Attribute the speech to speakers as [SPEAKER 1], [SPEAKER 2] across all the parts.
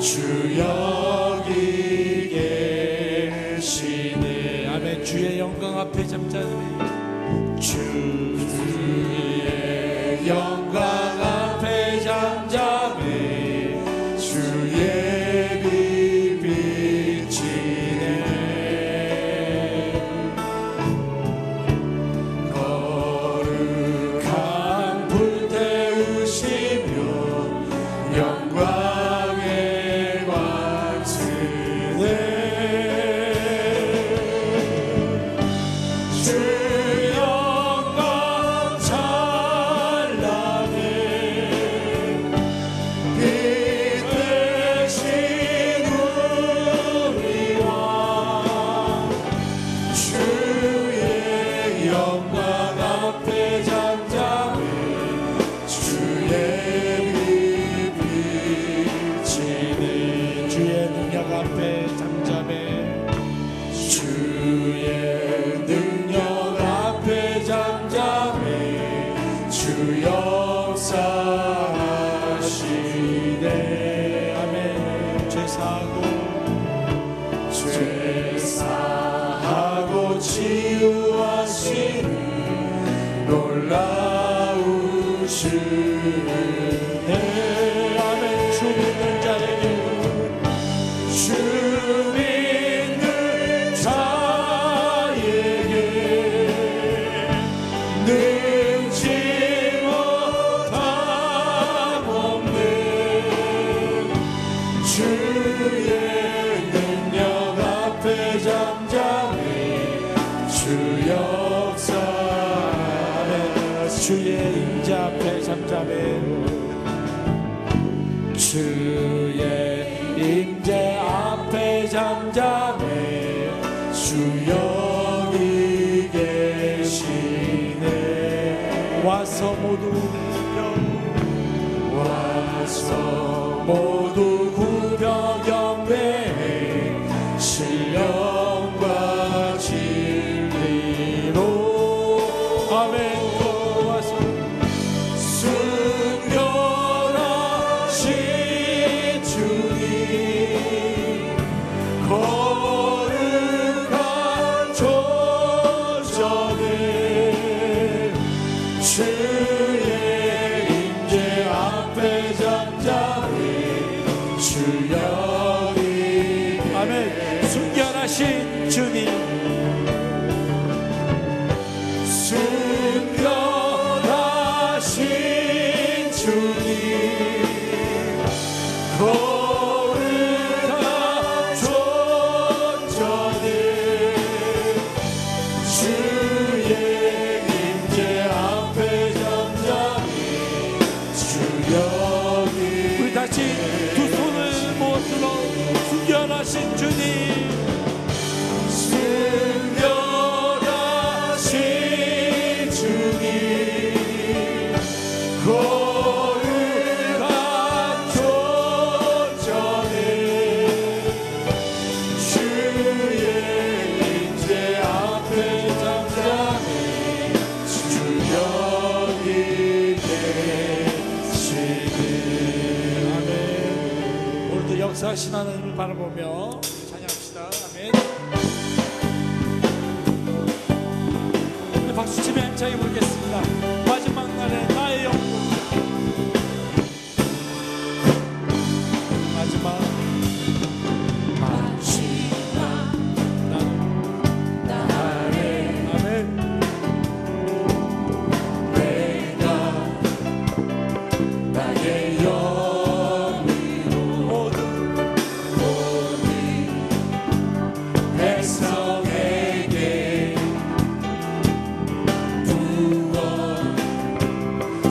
[SPEAKER 1] 주 여기 계시네.
[SPEAKER 2] 아멘. 주의 영광 앞에 잠잠해.
[SPEAKER 1] 주의 영광 앞에 잠잠해. 주의 빛 비치네. 거룩한 불 태우시며 영광의 광 쓰네. 주 역사하시네.
[SPEAKER 2] 아멘.
[SPEAKER 1] 죄사하고 치유하시는 놀라우시네.
[SPEAKER 2] 아멘. 주 믿는 자에게
[SPEAKER 1] 주 믿는 자에게 능치 주의 능력 앞에 잠잠해. 주 역사하네.
[SPEAKER 2] 주의 임재 앞에 잠잠해.
[SPEAKER 1] 주의 임재 앞에 잠잠해. 주 여기 계시네.
[SPEAKER 2] 와서 모두
[SPEAKER 1] 구겨 경배해. 신령과 진리로
[SPEAKER 2] 아멘. 또 와서
[SPEAKER 1] 순결하신 주님, 거룩한 조전에 주의 임재 앞에 잠잠해. 주 여기
[SPEAKER 2] 아멘. 순결하신 주님,
[SPEAKER 1] 순결하신 주님, 거룩한 존전에 주의 임재 앞에 잠잠해. 주 여기.
[SPEAKER 2] 우리 다시 두 손을 모아들어 순결하신 주님,
[SPEAKER 1] 순결하신 주님, 거룩한 존전에 주의 임재 앞에 잠잠해. 주 여기 계시네.
[SPEAKER 2] 아멘. 오늘도 역사하신 하나님을 바라보며 찬양합시다. 아멘. 우리 박수 치며 힘차게 부르겠습니다. 마지막 날에 나의 영혼. 마지막
[SPEAKER 1] 날에
[SPEAKER 2] 아멘.
[SPEAKER 1] 내가 나의 영으로
[SPEAKER 2] 모두
[SPEAKER 1] 모든 백성에게 부어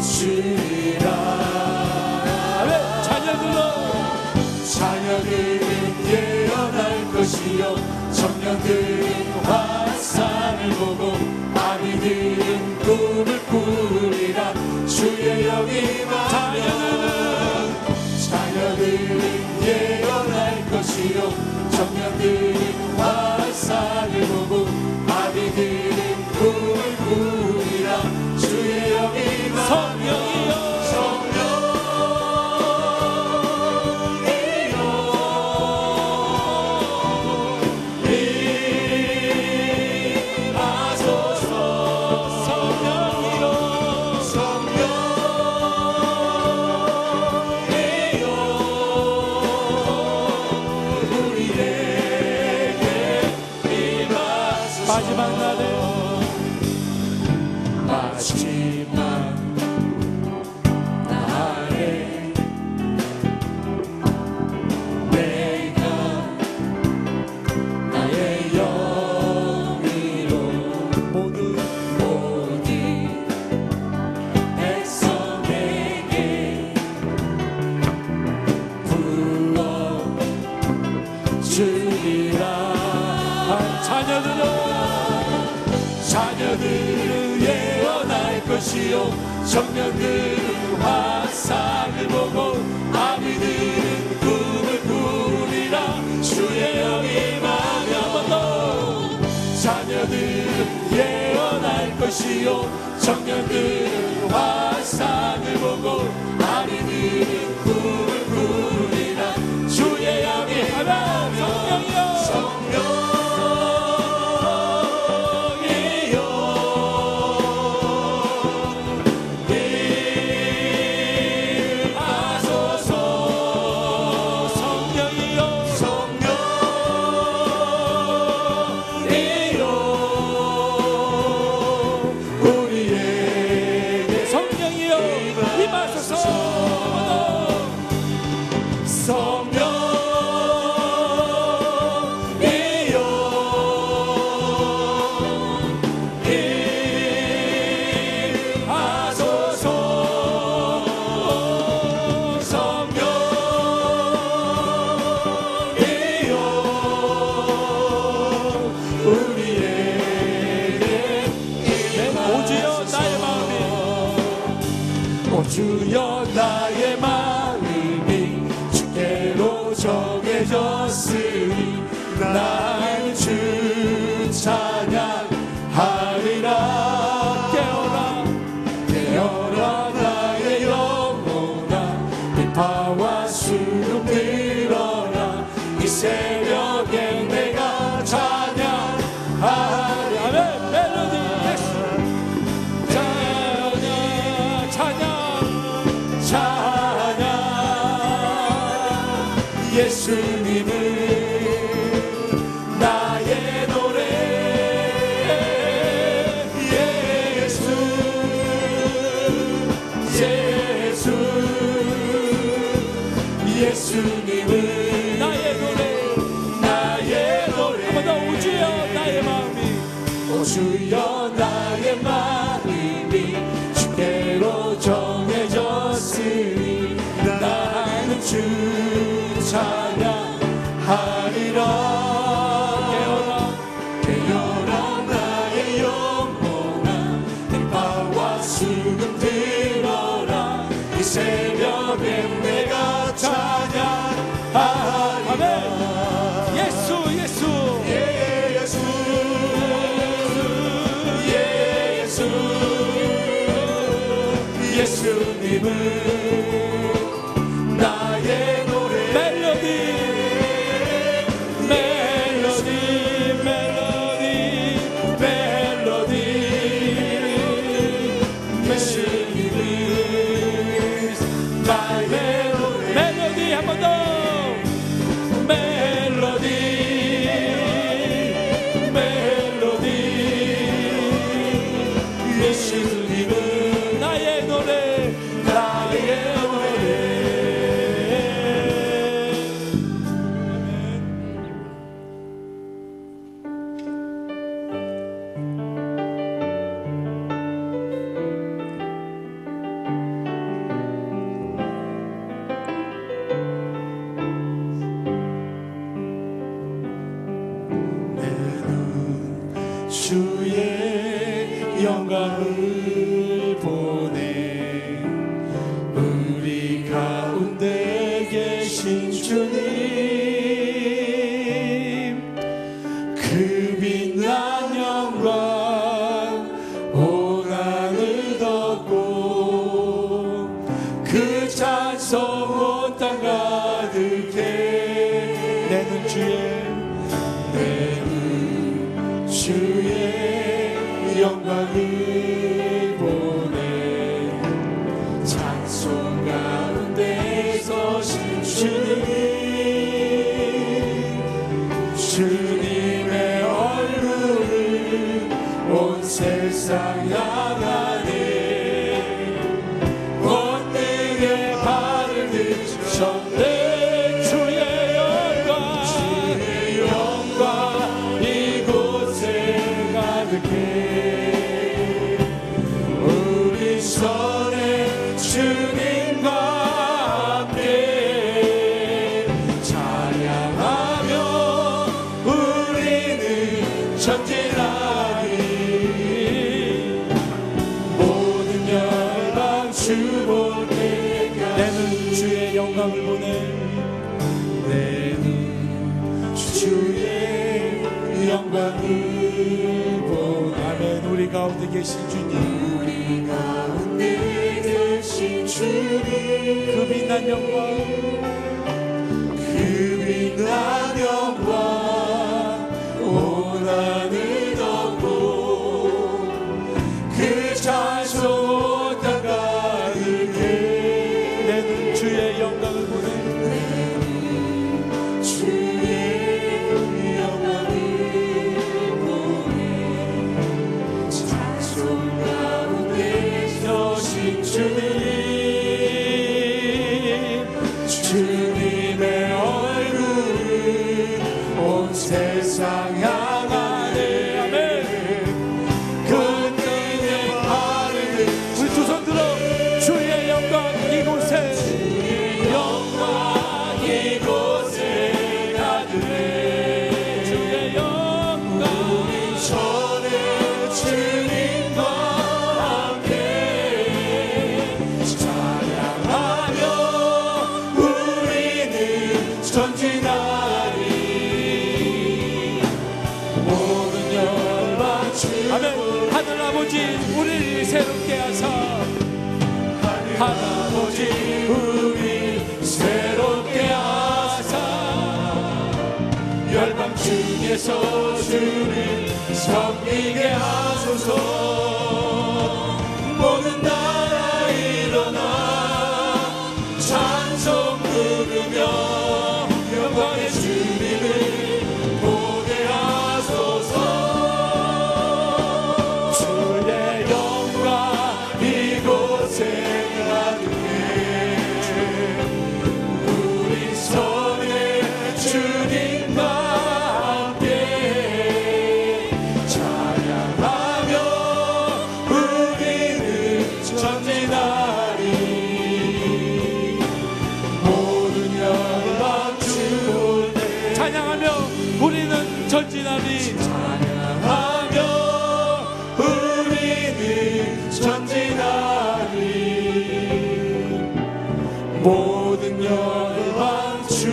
[SPEAKER 1] 주리라.
[SPEAKER 2] 아멘. 자녀들로
[SPEAKER 1] 자녀들은 예언할 것이요 청년들은 환상을 보고 아비들은 꿈을 꾸리라. 주의 영이 자녀들은 예언할 것이요 청년들은 환상을 보고 아비들은 꿈을 꾸리라. 주의 영이
[SPEAKER 2] 성령이여
[SPEAKER 1] 성령이여
[SPEAKER 2] 마지막 날에
[SPEAKER 1] 마지막 날에 내가 나의 영으로 모든 백성에게 불러주리라. 자녀들은 예언할 것이요 청년들은 환상을 보고 아비들은 꿈을 꾸리라. 주의 영이 임하면 더 자녀들은 예언할 것이요 청년들은 환상을 보고 아비들은 꿈을 꾸리라. 주의 영이 임하면 성령 주여 나의 마음이 주께로 정해졌으니 나는 주 찬양하리라. 깨어라 나의 영혼아 비파와 수금 들어라. 이 새벽에 내가 찬양하리라. 예수님은 나의 노래. 예수님은 나의 노래. 한번 더 오주여 나의 마음이 오주여 나의 마음이 주께로 정해졌으니 나는 주 찬양하리라. 깨어라 나의 영혼아 비파와 수금 들어라. 이 새벽에 내가 찬양하리라. 예수 예수님은 나의 노래. 예수님은 나의 노래. 주의 영광을 보내. 우리 가운데 계신 주님 그 빛난 영광 온 하늘 덮고 그 찬송 온 땅 가득해. 내는 주의 영광을 보내. 찬송 가운데 서신 주님의 얼굴을 세상 향하네 권능의 발을 드셨네
[SPEAKER 2] 주의
[SPEAKER 1] 영광 이곳에 가득해 우리 손에 주님과 함께 찬양하며 우리는 전진하리 모든 열방 주 볼 때까지
[SPEAKER 2] 내는 주의 영광을 보내
[SPEAKER 1] 내는 주의 영광을 보네
[SPEAKER 2] 아멘. 우리 가운데 계신 주님
[SPEAKER 1] 우리 가운데 계신 주님
[SPEAKER 2] 그 빛난 영광
[SPEAKER 1] 그 빛난 영광 온 하늘 덮고 그 찬송 온 땅 가득해
[SPEAKER 2] 내는 주의 영광을 보내
[SPEAKER 1] 주의 영광을 보내 찬송 가운데 서신 주님 주님의 얼굴을 온 세상 향하네
[SPEAKER 2] 아멘.
[SPEAKER 1] 권능의 발을
[SPEAKER 2] 우리 두 손 들어 주의 영광 이곳에
[SPEAKER 1] 영광 이곳에 가득해
[SPEAKER 2] 주의 영광
[SPEAKER 1] 우리 손에 주님과 함께 찬양하며 우리는 전진하리 모든 열방 주
[SPEAKER 2] 아멘. 하늘 아버지 우리를 새롭게 하사
[SPEAKER 1] 할아버지 우리 새롭게 하사 열방 중에서 주를 섬기게 하소서 모든 나라 일어나 찬송 부르며 영광의 주님을 보게 하소서 주의 영광 이곳에 가득해 우리 손에 주님과 함께 찬양하며 우리는 전진하리 모든 열방 주를
[SPEAKER 2] 찬양하며 우리는 전진하리
[SPEAKER 1] 찬양하며 우리는 전진하리 모든 열방 주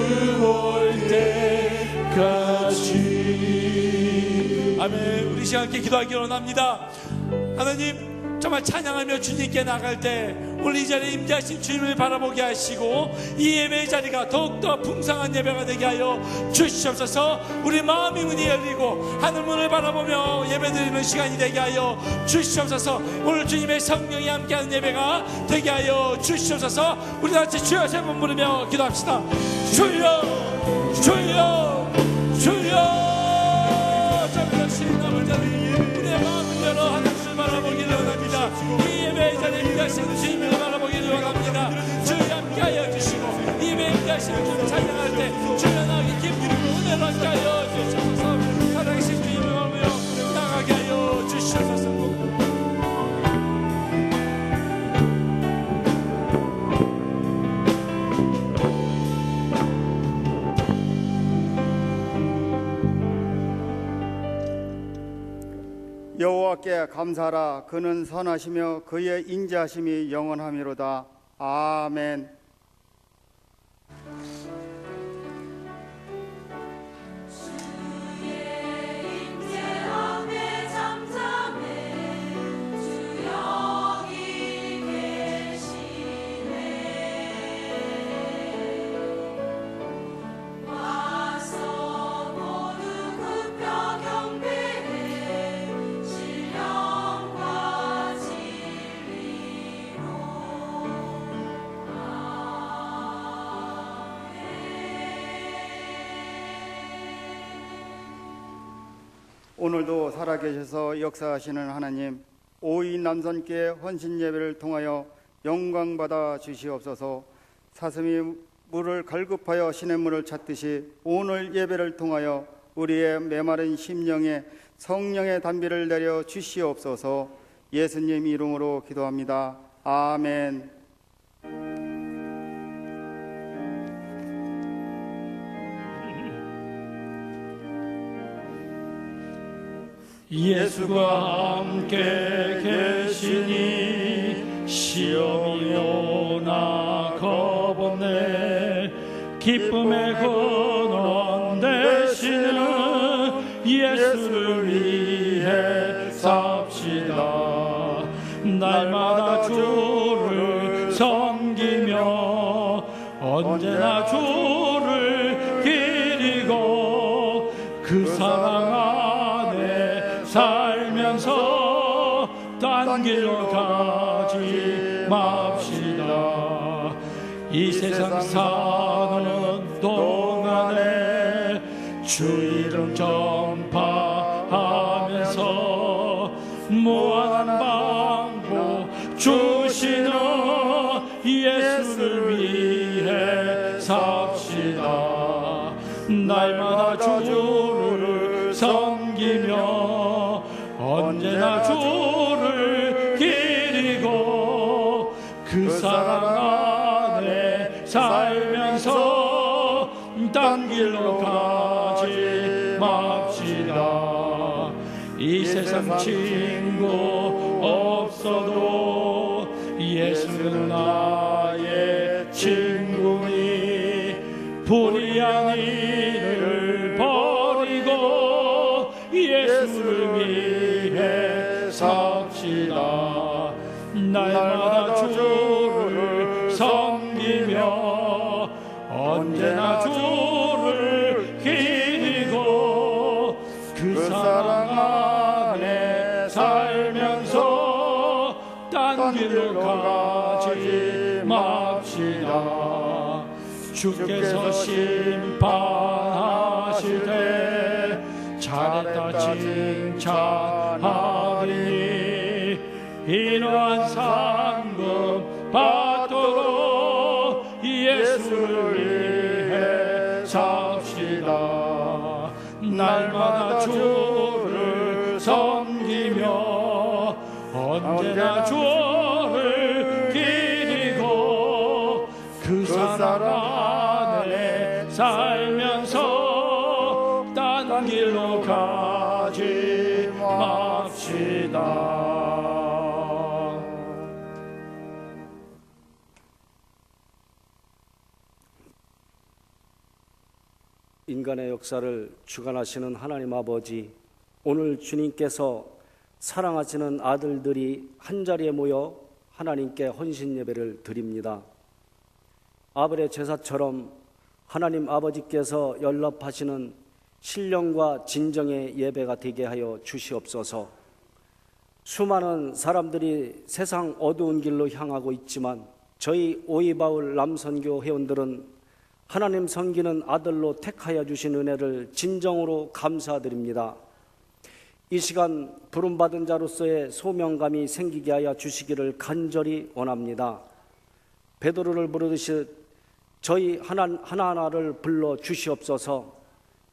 [SPEAKER 1] 올 때까지
[SPEAKER 2] 아멘. 우리 시간 함께 기도하기 원합니다. 하나님 정말 찬양하며 주님께 나갈 때 오늘 이 자리에 임재하신 주님을 바라보게 하시고 이 예배의 자리가 더욱더 풍성한 예배가 되게 하여 주시옵소서. 우리 마음의 문이 열리고 하늘문을 바라보며 예배드리는 시간이 되게 하여 주시옵소서. 오늘 주님의 성령이 함께하는 예배가 되게 하여 주시옵소서. 우리 같이 주여 세 번 부르며 기도합시다. 주여 주여 주여. 잠시 남은 자리 우리의 마음을 열어 하늘을 바라보기를 원합니다. 이 예배의 자리에 임재하시는 주님을 바라보기를 원합니다. 주여 함께하여 주시고 이 예배에 임재하시는 주님 찬양할 때 주여 나에게 기쁨으로 은혜로 함께하여 주시옵소서. 살아계신 주님을 바라보며 나가게 하여 주시옵소서.
[SPEAKER 3] 여호와께 감사하라. 그는 선하시며 그의 인자하심이 영원하미로다. 아멘. 오늘도 살아계셔서 역사하시는 하나님, 오이 남선께 헌신 예배를 통하여 영광 받아 주시옵소서. 사슴이 물을 갈급하여 시냇물을 찾듯이 오늘 예배를 통하여 우리의 메마른 심령에 성령의 단비를 내려 주시옵소서. 예수님 이름으로 기도합니다. 아멘.
[SPEAKER 2] 예수가 함께 계시니 시험이 오나 겁없네. 기쁨의 근원 되시는 예수를 위해 삽시다. 날마다 주를 섬기며 언제나 주를 기리고 그 사랑 안에 살면서 딴 길로 가지 맙시다. 이 세상 사는 동안에 주 이름 전파하면서 무한한 방법 주시는 예수를 위해 삽시다. 날마다 주를 섬기며 언제나 주를 기리고 그 사랑 안에 살면서 딴 길로 가지 맙시다. 이 세상 친구 없어도 예수는 나의 친구니 불의한 일을 버리고 예수를 위해 삽시다. 날마다 주를 섬기며 언제나 주를 기리고 그 사랑 안에 살면서 딴 길로 가지 맙시다. 주께서 심판하실 때 잘했다 칭찬하리니 이러한 상급 받도록 예수를 위해 삽시다. 날마다 주를 섬기며 언제나 주를 기리고 그 사랑 안에 살면서 딴 길로 가지 맙시다.
[SPEAKER 4] 인간의 역사를 주관하시는 하나님 아버지, 오늘 주님께서 사랑하시는 아들들이 한자리에 모여 하나님께 헌신 예배를 드립니다. 아벨의 제사처럼 하나님 아버지께서 연락하시는 신령과 진정의 예배가 되게 하여 주시옵소서. 수많은 사람들이 세상 어두운 길로 향하고 있지만 저희 오이바울 남선교 회원들은 하나님 섬기는 아들로 택하여 주신 은혜를 진정으로 감사드립니다. 이 시간 부름받은 자로서의 소명감이 생기게 하여 주시기를 간절히 원합니다. 베드로를 부르듯이 저희 하나하나를 불러 주시옵소서.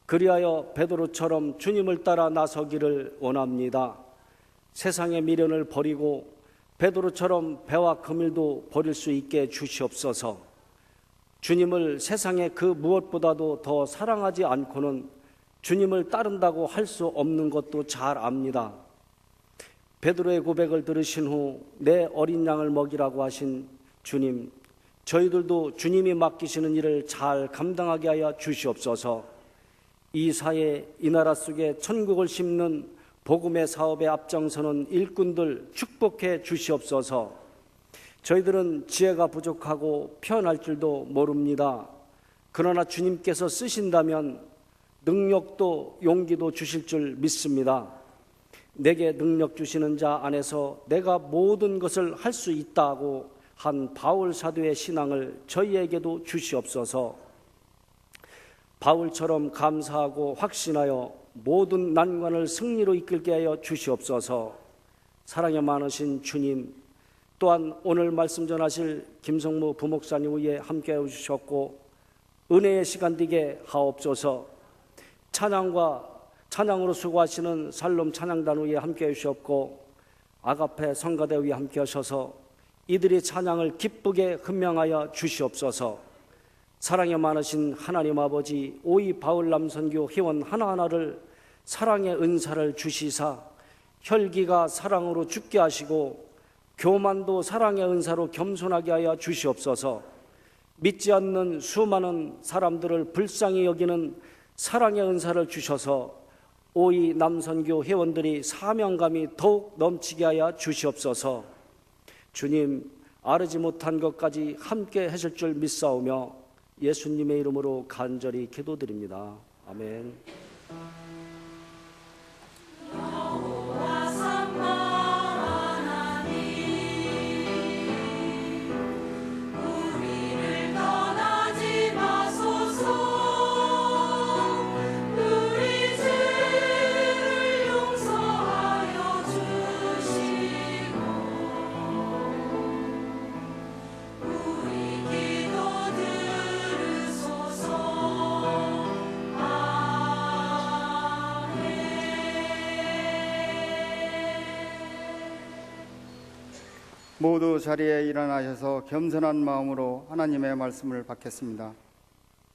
[SPEAKER 4] 그리하여 베드로처럼 주님을 따라 나서기를 원합니다. 세상의 미련을 버리고 베드로처럼 배와 금일도 버릴 수 있게 주시옵소서. 주님을 세상의 그 무엇보다도 더 사랑하지 않고는 주님을 따른다고 할 수 없는 것도 잘 압니다. 베드로의 고백을 들으신 후 내 어린 양을 먹이라고 하신 주님, 저희들도 주님이 맡기시는 일을 잘 감당하게 하여 주시옵소서. 이 사회, 이 나라 속에 천국을 심는 복음의 사업에 앞장서는 일꾼들 축복해 주시옵소서. 저희들은 지혜가 부족하고 표현할 줄도 모릅니다. 그러나 주님께서 쓰신다면 능력도 용기도 주실 줄 믿습니다. 내게 능력 주시는 자 안에서 내가 모든 것을 할 수 있다고 한 바울 사도의 신앙을 저희에게도 주시옵소서. 바울처럼 감사하고 확신하여 모든 난관을 승리로 이끌게 하여 주시옵소서. 사랑이 많으신 주님, 또한 오늘 말씀 전하실 김성무 부목사님 위에 함께 해주셨고 은혜의 시간 되게 하옵소서. 찬양으로 수고하시는 살롬 찬양단 위에 함께 해주셨고 아가페 성가대 위에 함께 하셔서 이들이 찬양을 기쁘게 흔명하여 주시옵소서. 사랑이 많으신 하나님 아버지, 오이 바울 남선교 회원 하나하나를 사랑의 은사를 주시사 혈기가 사랑으로 죽게 하시고 교만도 사랑의 은사로 겸손하게 하여 주시옵소서. 믿지 않는 수많은 사람들을 불쌍히 여기는 사랑의 은사를 주셔서 오이 남선교 회원들이 사명감이 더욱 넘치게 하여 주시옵소서. 주님, 아르지 못한 것까지 함께 하실 줄 믿사오며 예수님의 이름으로 간절히 기도드립니다. 아멘.
[SPEAKER 3] 모두 자리에 일어나셔서 겸손한 마음으로 하나님의 말씀을 받겠습니다.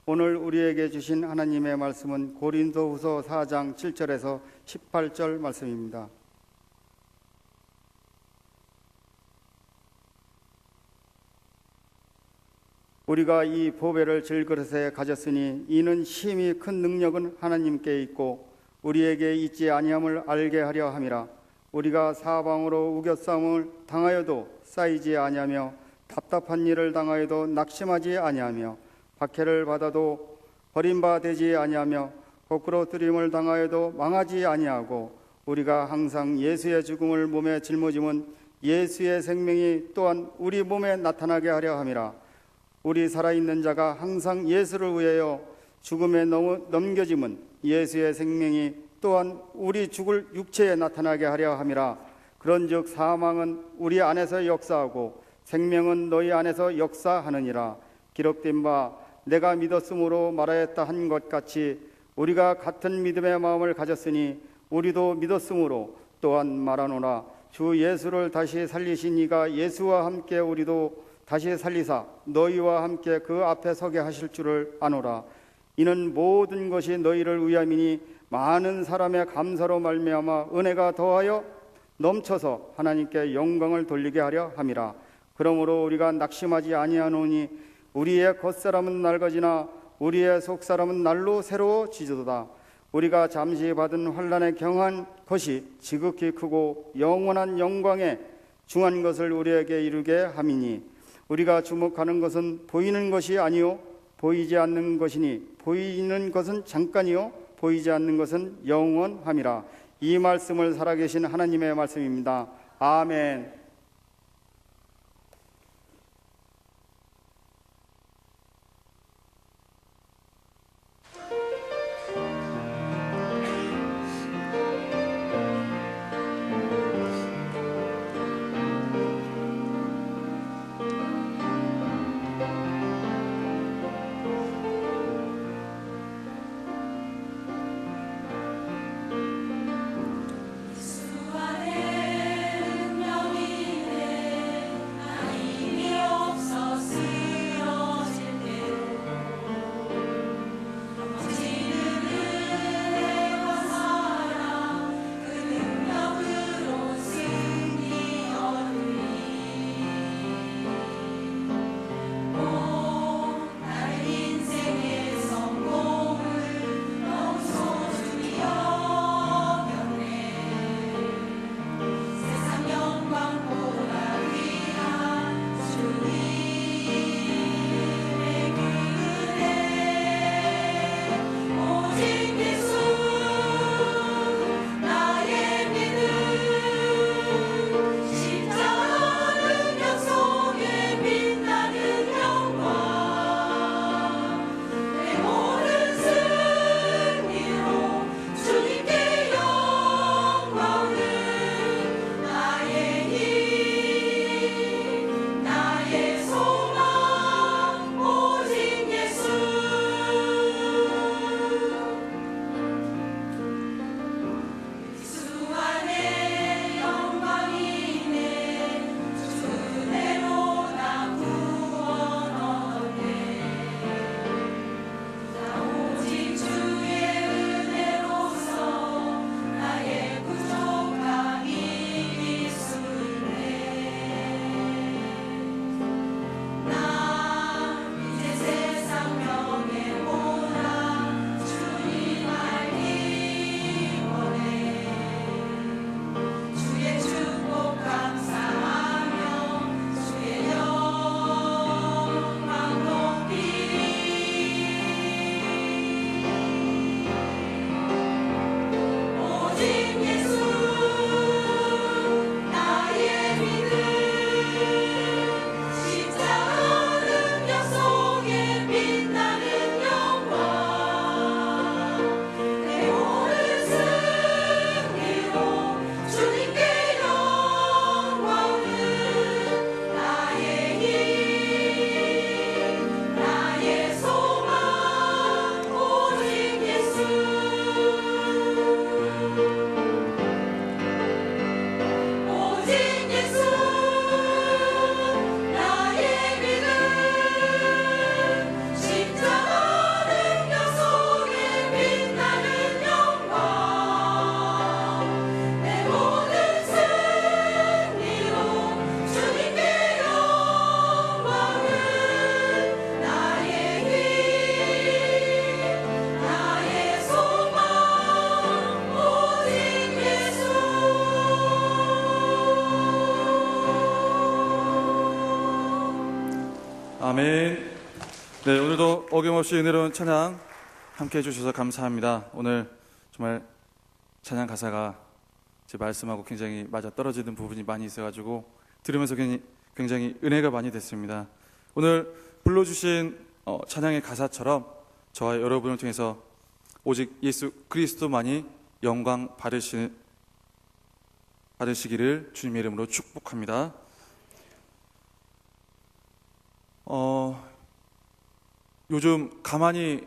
[SPEAKER 3] 오늘 우리에게 주신 하나님의 말씀은 고린도후서 4장 7절에서 18절 말씀입니다. 우리가 이 보배를 질그릇에 가졌으니 이는 심히 큰 능력은 하나님께 있고 우리에게 있지 아니함을 알게 하려 함이라. 우리가 사방으로 우겨싸움을 당하여도 쌓이지 아니하며 답답한 일을 당하여도 낙심하지 아니하며 박해를 받아도 버림바 되지 아니하며 거꾸로 뜨림을 당하여도 망하지 아니하고 우리가 항상 예수의 죽음을 몸에 짊어짐은 예수의 생명이 또한 우리 몸에 나타나게 하려 함이라. 우리 살아있는 자가 항상 예수를 위하여 죽음에 넘겨짐은 예수의 생명이 또한 우리 죽을 육체에 나타나게 하려 함이라. 그런즉 사망은 우리 안에서 역사하고 생명은 너희 안에서 역사하느니라. 기록된 바 내가 믿었으므로 말하였다 한 것 같이 우리가 같은 믿음의 마음을 가졌으니 우리도 믿었으므로 또한 말하노라. 주 예수를 다시 살리신 이가 예수와 함께 우리도 다시 살리사 너희와 함께 그 앞에 서게 하실 줄을 아노라. 이는 모든 것이 너희를 위함이니 많은 사람의 감사로 말미암아 은혜가 더하여 넘쳐서 하나님께 영광을 돌리게 하려 함이라. 그러므로 우리가 낙심하지 아니하노니 우리의 겉사람은 낡아지나 우리의 속사람은 날로 새로워지도다. 우리가 잠시 받은 환난에 경한 것이 지극히 크고 영원한 영광에 중한 것을 우리에게 이루게 함이니 우리가 주목하는 것은 보이는 것이 아니요 보이지 않는 것이니 보이는 것은 잠깐이요 보이지 않는 것은 영원함이라. 이 말씀을 살아계신 하나님의 말씀입니다. 아멘.
[SPEAKER 5] 주 안에 능력이 아멘. 네, 오늘도 어김없이 은혜로운 찬양 함께 해주셔서 감사합니다. 오늘 정말 찬양 가사가 제 말씀하고 굉장히 맞아 떨어지는 부분이 많이 있어가지고 들으면서 굉장히 은혜가 많이 됐습니다. 오늘 불러주신 찬양의 가사처럼 저와 여러분을 통해서 오직 예수 그리스도만이 영광 받으시기를 주님의 이름으로 축복합니다. 요즘 가만히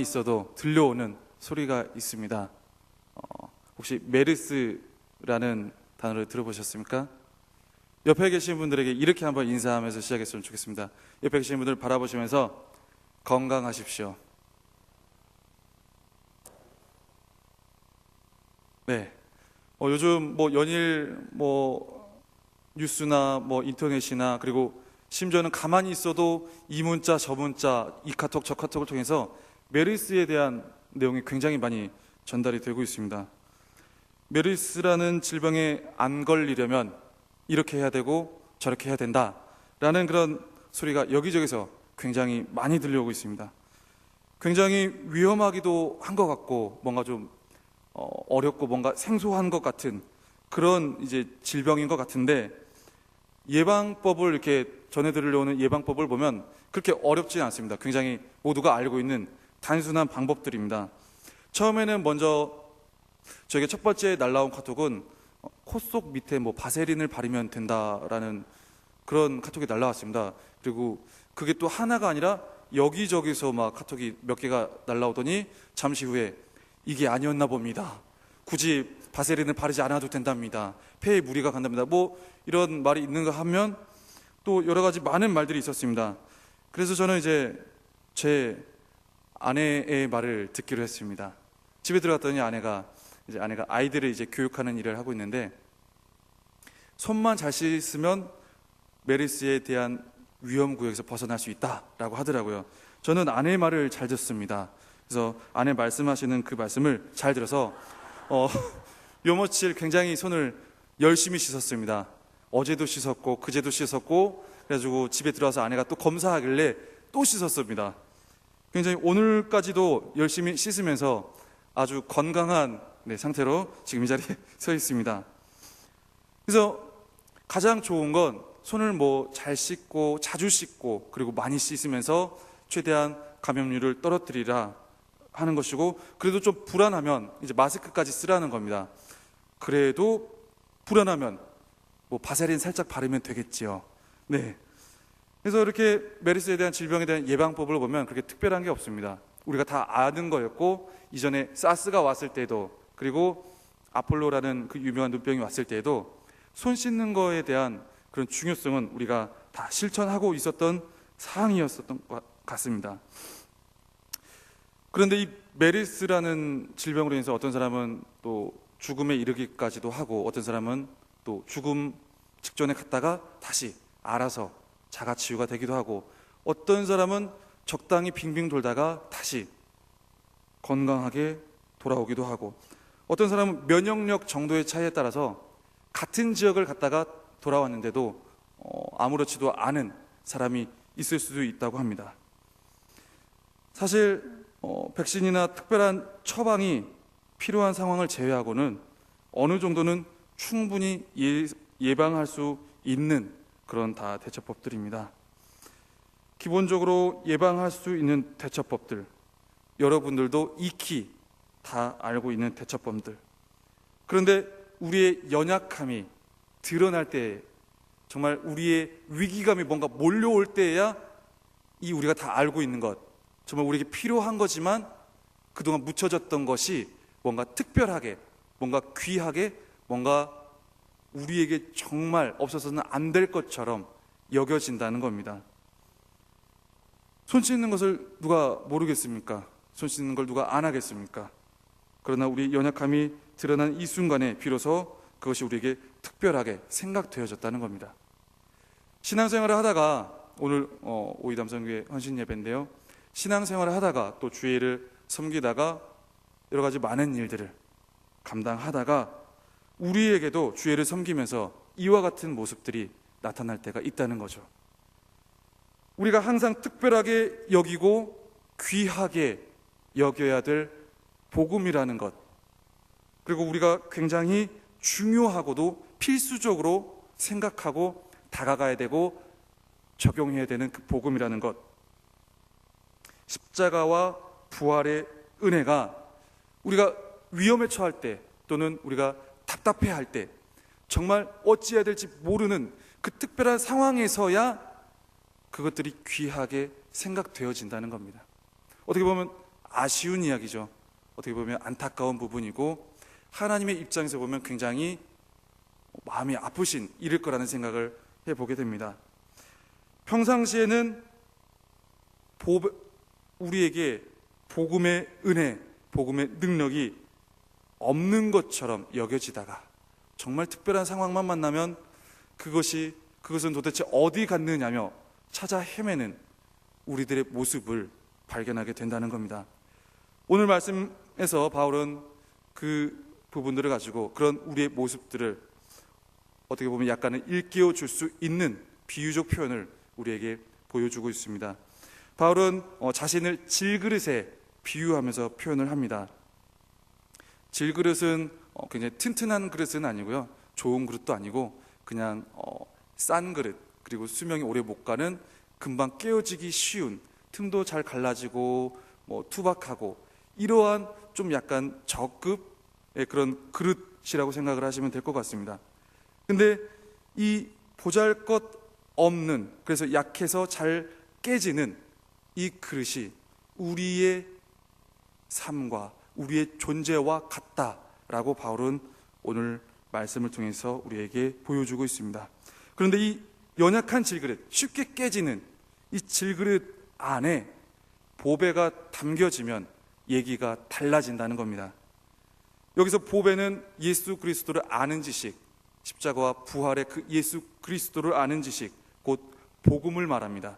[SPEAKER 5] 있어도 들려오는 소리가 있습니다. 혹시 메르스라는 단어를 들어보셨습니까? 옆에 계신 분들에게 이렇게 한번 인사하면서 시작했으면 좋겠습니다. 옆에 계신 분들 바라보시면서 건강하십시오. 네. 요즘 연일 뉴스나 인터넷이나 그리고 심지어는 가만히 있어도 이 문자 저 문자 이 카톡 저 카톡을 통해서 메르스에 대한 내용이 굉장히 많이 전달이 되고 있습니다. 메르스라는 질병에 안 걸리려면 이렇게 해야 되고 저렇게 해야 된다라는 그런 소리가 여기저기서 굉장히 많이 들려오고 있습니다. 굉장히 위험하기도 한 것 같고 뭔가 좀 어렵고 뭔가 생소한 것 같은 그런 이제 질병인 것 같은데, 예방법을 이렇게 전해드리려는 예방법을 보면 그렇게 어렵지는 않습니다. 굉장히 모두가 알고 있는 단순한 방법들입니다. 처음에는 먼저 저에게 첫 번째 날라온 카톡은 코 속 밑에 바세린을 바르면 된다라는 그런 카톡이 날라왔습니다. 그리고 그게 또 하나가 아니라 여기저기서 막 카톡이 몇 개가 날라오더니 잠시 후에 이게 아니었나 봅니다. 굳이 바세린을 바르지 않아도 된답니다. 폐에 무리가 간답니다. 이런 말이 있는가 하면 또 여러 가지 많은 말들이 있었습니다. 그래서 저는 이제 제 아내의 말을 듣기로 했습니다. 집에 들어갔더니 아내가 아이들을 이제 교육하는 일을 하고 있는데, 손만 잘 씻으면 메르스에 대한 위험 구역에서 벗어날 수 있다라고 하더라고요. 저는 아내의 말을 잘 듣습니다. 그래서 아내 말씀하시는 그 말씀을 잘 들어서 요 며칠 굉장히 손을 열심히 씻었습니다. 어제도 씻었고 그제도 씻었고, 그래가지고 집에 들어와서 아내가 또 검사하길래 또 씻었습니다. 굉장히 오늘까지도 열심히 씻으면서 아주 건강한 상태로 지금 이 자리에 서 있습니다. 그래서 가장 좋은 건 손을 잘 씻고 자주 씻고 그리고 많이 씻으면서 최대한 감염률을 떨어뜨리라 하는 것이고, 그래도 좀 불안하면 이제 마스크까지 쓰라는 겁니다. 그래도 불안하면 바세린 살짝 바르면 되겠지요. 네. 그래서 이렇게 메르스에 대한 질병에 대한 예방법을 보면 그렇게 특별한 게 없습니다. 우리가 다 아는 거였고, 이전에 사스가 왔을 때도, 그리고 아폴로라는 그 유명한 눈병이 왔을 때에도 손 씻는 거에 대한 그런 중요성은 우리가 다 실천하고 있었던 사항이었던 것 같습니다. 그런데 이 메르스라는 질병으로 인해서 어떤 사람은 또 죽음에 이르기까지도 하고, 어떤 사람은 또 죽음 직전에 갔다가 다시 알아서 자가치유가 되기도 하고, 어떤 사람은 적당히 빙빙 돌다가 다시 건강하게 돌아오기도 하고, 어떤 사람은 면역력 정도의 차이에 따라서 같은 지역을 갔다가 돌아왔는데도 아무렇지도 않은 사람이 있을 수도 있다고 합니다. 사실 백신이나 특별한 처방이 필요한 상황을 제외하고는 어느 정도는 충분히 예방할 수 있는 그런 다 대처법들입니다. 기본적으로 예방할 수 있는 대처법들, 여러분들도 익히 다 알고 있는 대처법들. 그런데 우리의 연약함이 드러날 때, 정말 우리의 위기감이 뭔가 몰려올 때야 이 우리가 다 알고 있는 것, 정말 우리에게 필요한 거지만 그동안 묻혀졌던 것이 뭔가 특별하게, 뭔가 귀하게, 뭔가 우리에게 정말 없어서는 안 될 것처럼 여겨진다는 겁니다. 손 씻는 것을 누가 모르겠습니까? 손 씻는 걸 누가 안 하겠습니까? 그러나 우리 연약함이 드러난 이 순간에 비로소 그것이 우리에게 특별하게 생각되어졌다는 겁니다. 신앙생활을 하다가, 오늘 오이담성교회 헌신예배인데요, 신앙생활을 하다가 또 주일을 섬기다가 여러 가지 많은 일들을 감당하다가 우리에게도 주일을 섬기면서 이와 같은 모습들이 나타날 때가 있다는 거죠. 우리가 항상 특별하게 여기고 귀하게 여겨야 될 복음이라는 것, 그리고 우리가 굉장히 중요하고도 필수적으로 생각하고 다가가야 되고 적용해야 되는 그 복음이라는 것, 십자가와 부활의 은혜가 우리가 위험에 처할 때 또는 우리가 답답해할 때 정말 어찌해야 될지 모르는 그 특별한 상황에서야 그것들이 귀하게 생각되어진다는 겁니다. 어떻게 보면 아쉬운 이야기죠. 어떻게 보면 안타까운 부분이고 하나님의 입장에서 보면 굉장히 마음이 아프신 일일 거라는 생각을 해보게 됩니다. 평상시에는 우리에게 복음의 은혜, 복음의 능력이 없는 것처럼 여겨지다가 정말 특별한 상황만 만나면 그것은 도대체 어디 갔느냐며 찾아 헤매는 우리들의 모습을 발견하게 된다는 겁니다. 오늘 말씀에서 바울은 그 부분들을 가지고 그런 우리의 모습들을 어떻게 보면 약간은 일깨워 줄 수 있는 비유적 표현을 우리에게 보여주고 있습니다. 바울은 자신을 질그릇에 비유하면서 표현을 합니다. 질그릇은 굉장히 튼튼한 그릇은 아니고요, 좋은 그릇도 아니고 그냥 싼 그릇, 그리고 수명이 오래 못 가는 금방 깨어지기 쉬운, 틈도 잘 갈라지고 투박하고 이러한 좀 약간 저급의 그런 그릇이라고 생각을 하시면 될 것 같습니다. 근데 이 보잘것없는, 그래서 약해서 잘 깨지는 이 그릇이 우리의 삶과 우리의 존재와 같다라고 바울은 오늘 말씀을 통해서 우리에게 보여주고 있습니다. 그런데 이 연약한 질그릇, 쉽게 깨지는 이 질그릇 안에 보배가 담겨지면 얘기가 달라진다는 겁니다. 여기서 보배는 예수 그리스도를 아는 지식, 십자가와 부활의 그 예수 그리스도를 아는 지식, 곧 복음을 말합니다.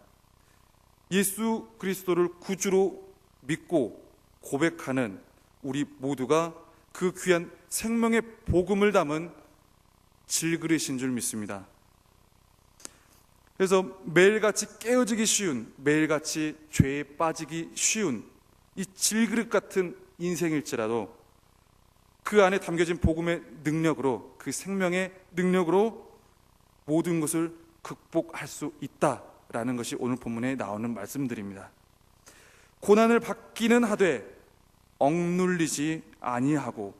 [SPEAKER 5] 예수 그리스도를 구주로 믿고 고백하는 우리 모두가 그 귀한 생명의 복음을 담은 질그릇인 줄 믿습니다. 그래서 매일같이 깨어지기 쉬운, 매일같이 죄에 빠지기 쉬운 이 질그릇 같은 인생일지라도 그 안에 담겨진 복음의 능력으로, 그 생명의 능력으로 모든 것을 극복할 수 있다라는 것이 오늘 본문에 나오는 말씀들입니다. 고난을 받기는 하되 억눌리지 아니하고,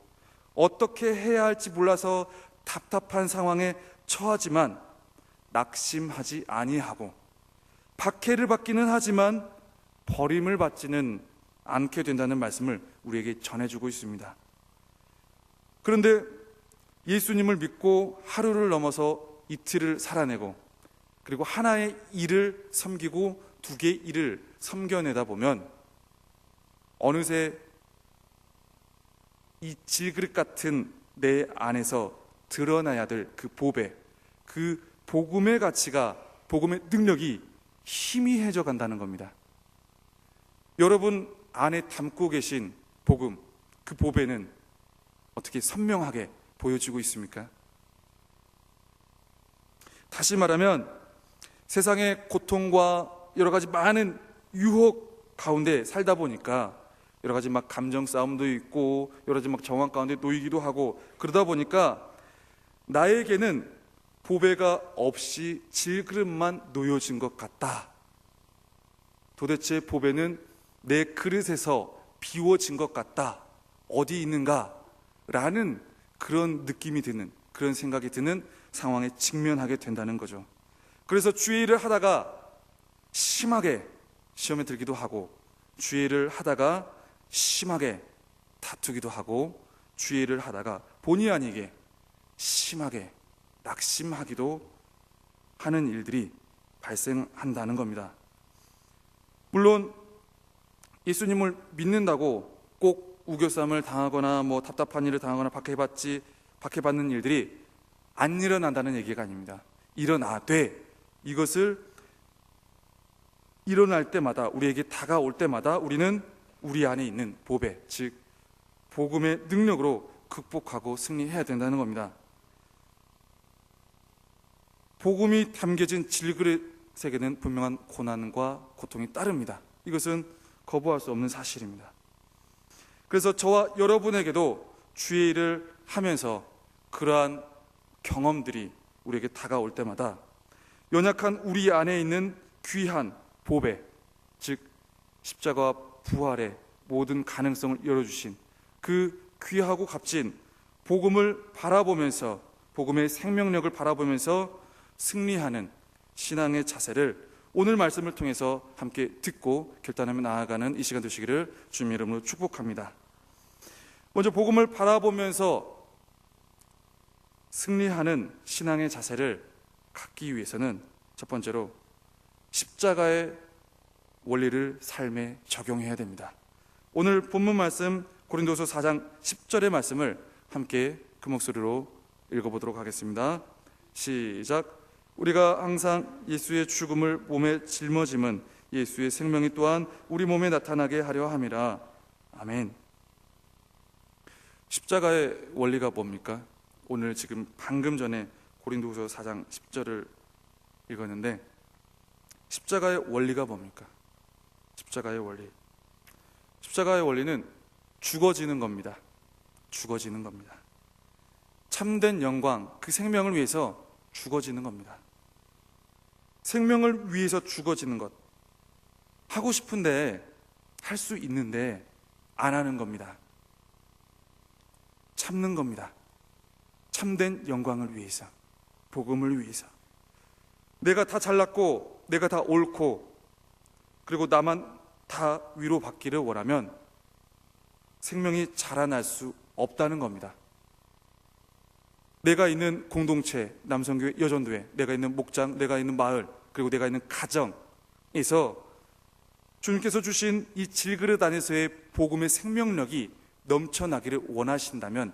[SPEAKER 5] 어떻게 해야 할지 몰라서 답답한 상황에 처하지만 낙심하지 아니하고, 박해를 받기는 하지만 버림을 받지는 않게 된다는 말씀을 우리에게 전해주고 있습니다. 그런데 예수님을 믿고 하루를 넘어서 이틀을 살아내고, 그리고 하나의 일을 섬기고 두 개의 일을 섬겨내다 보면 어느새 이 질그릇 같은 내 안에서 드러나야 될 그 보배, 그 복음의 가치가, 복음의 능력이 희미해져 간다는 겁니다. 여러분 안에 담고 계신 복음, 그 보배는 어떻게 선명하게 보여지고 있습니까? 다시 말하면 세상의 고통과 여러 가지 많은 유혹 가운데 살다 보니까 여러 가지 막 감정 싸움도 있고 여러 가지 막 정황 가운데 놓이기도 하고, 그러다 보니까 나에게는 보배가 없이 질그릇만 놓여진 것 같다. 도대체 보배는 내 그릇에서 비워진 것 같다. 어디 있는가? 라는 그런 느낌이 드는, 그런 생각이 드는 상황에 직면하게 된다는 거죠. 그래서 주의 일을 하다가 심하게 시험에 들기도 하고, 주의 일을 하다가 심하게 다투기도 하고, 주의 일을 하다가 본의 아니게 심하게 낙심하기도 하는 일들이 발생한다는 겁니다. 물론 예수님을 믿는다고 꼭 우겨쌈을 당하거나 답답한 일을 당하거나 박해받는 일들이 안 일어난다는 얘기가 아닙니다. 일어나되 이것을 일어날 때마다, 우리에게 다가올 때마다 우리는 우리 안에 있는 보배, 즉 복음의 능력으로 극복하고 승리해야 된다는 겁니다. 복음이 담겨진 질그릇 세계는 분명한 고난과 고통이 따릅니다. 이것은 거부할 수 없는 사실입니다. 그래서 저와 여러분에게도 주의 일을 하면서 그러한 경험들이 우리에게 다가올 때마다 연약한 우리 안에 있는 귀한 보배, 즉 십자가와 부활의 모든 가능성을 열어주신 그 귀하고 값진 복음을 바라보면서, 복음의 생명력을 바라보면서 승리하는 신앙의 자세를 오늘 말씀을 통해서 함께 듣고 결단하며 나아가는 이 시간 되시기를 주님의 이름으로 축복합니다. 먼저 복음을 바라보면서 승리하는 신앙의 자세를 갖기 위해서는 첫 번째로 십자가의 원리를 삶에 적용해야 됩니다. 오늘 본문 말씀 고린도서 4장 10절의 말씀을 함께 그 목소리로 읽어보도록 하겠습니다. 시작. 우리가 항상 예수의 죽음을 몸에 짊어짐은 예수의 생명이 또한 우리 몸에 나타나게 하려 함이라. 아멘. 십자가의 원리가 뭡니까? 오늘 지금 방금 전에 고린도서 4장 10절을 읽었는데 십자가의 원리가 뭡니까? 십자가의 원리. 십자가의 원리는 죽어지는 겁니다. 죽어지는 겁니다. 참된 영광, 그 생명을 위해서 죽어지는 겁니다. 생명을 위해서 죽어지는 것. 하고 싶은데, 할 수 있는데 안 하는 겁니다. 참는 겁니다. 참된 영광을 위해서, 복음을 위해서. 내가 다 잘났고, 내가 다 옳고, 그리고 나만 다 위로받기를 원하면 생명이 자라날 수 없다는 겁니다. 내가 있는 공동체, 남성교회, 여전도회, 내가 있는 목장, 내가 있는 마을, 그리고 내가 있는 가정에서 주님께서 주신 이 질그릇 안에서의 복음의 생명력이 넘쳐나기를 원하신다면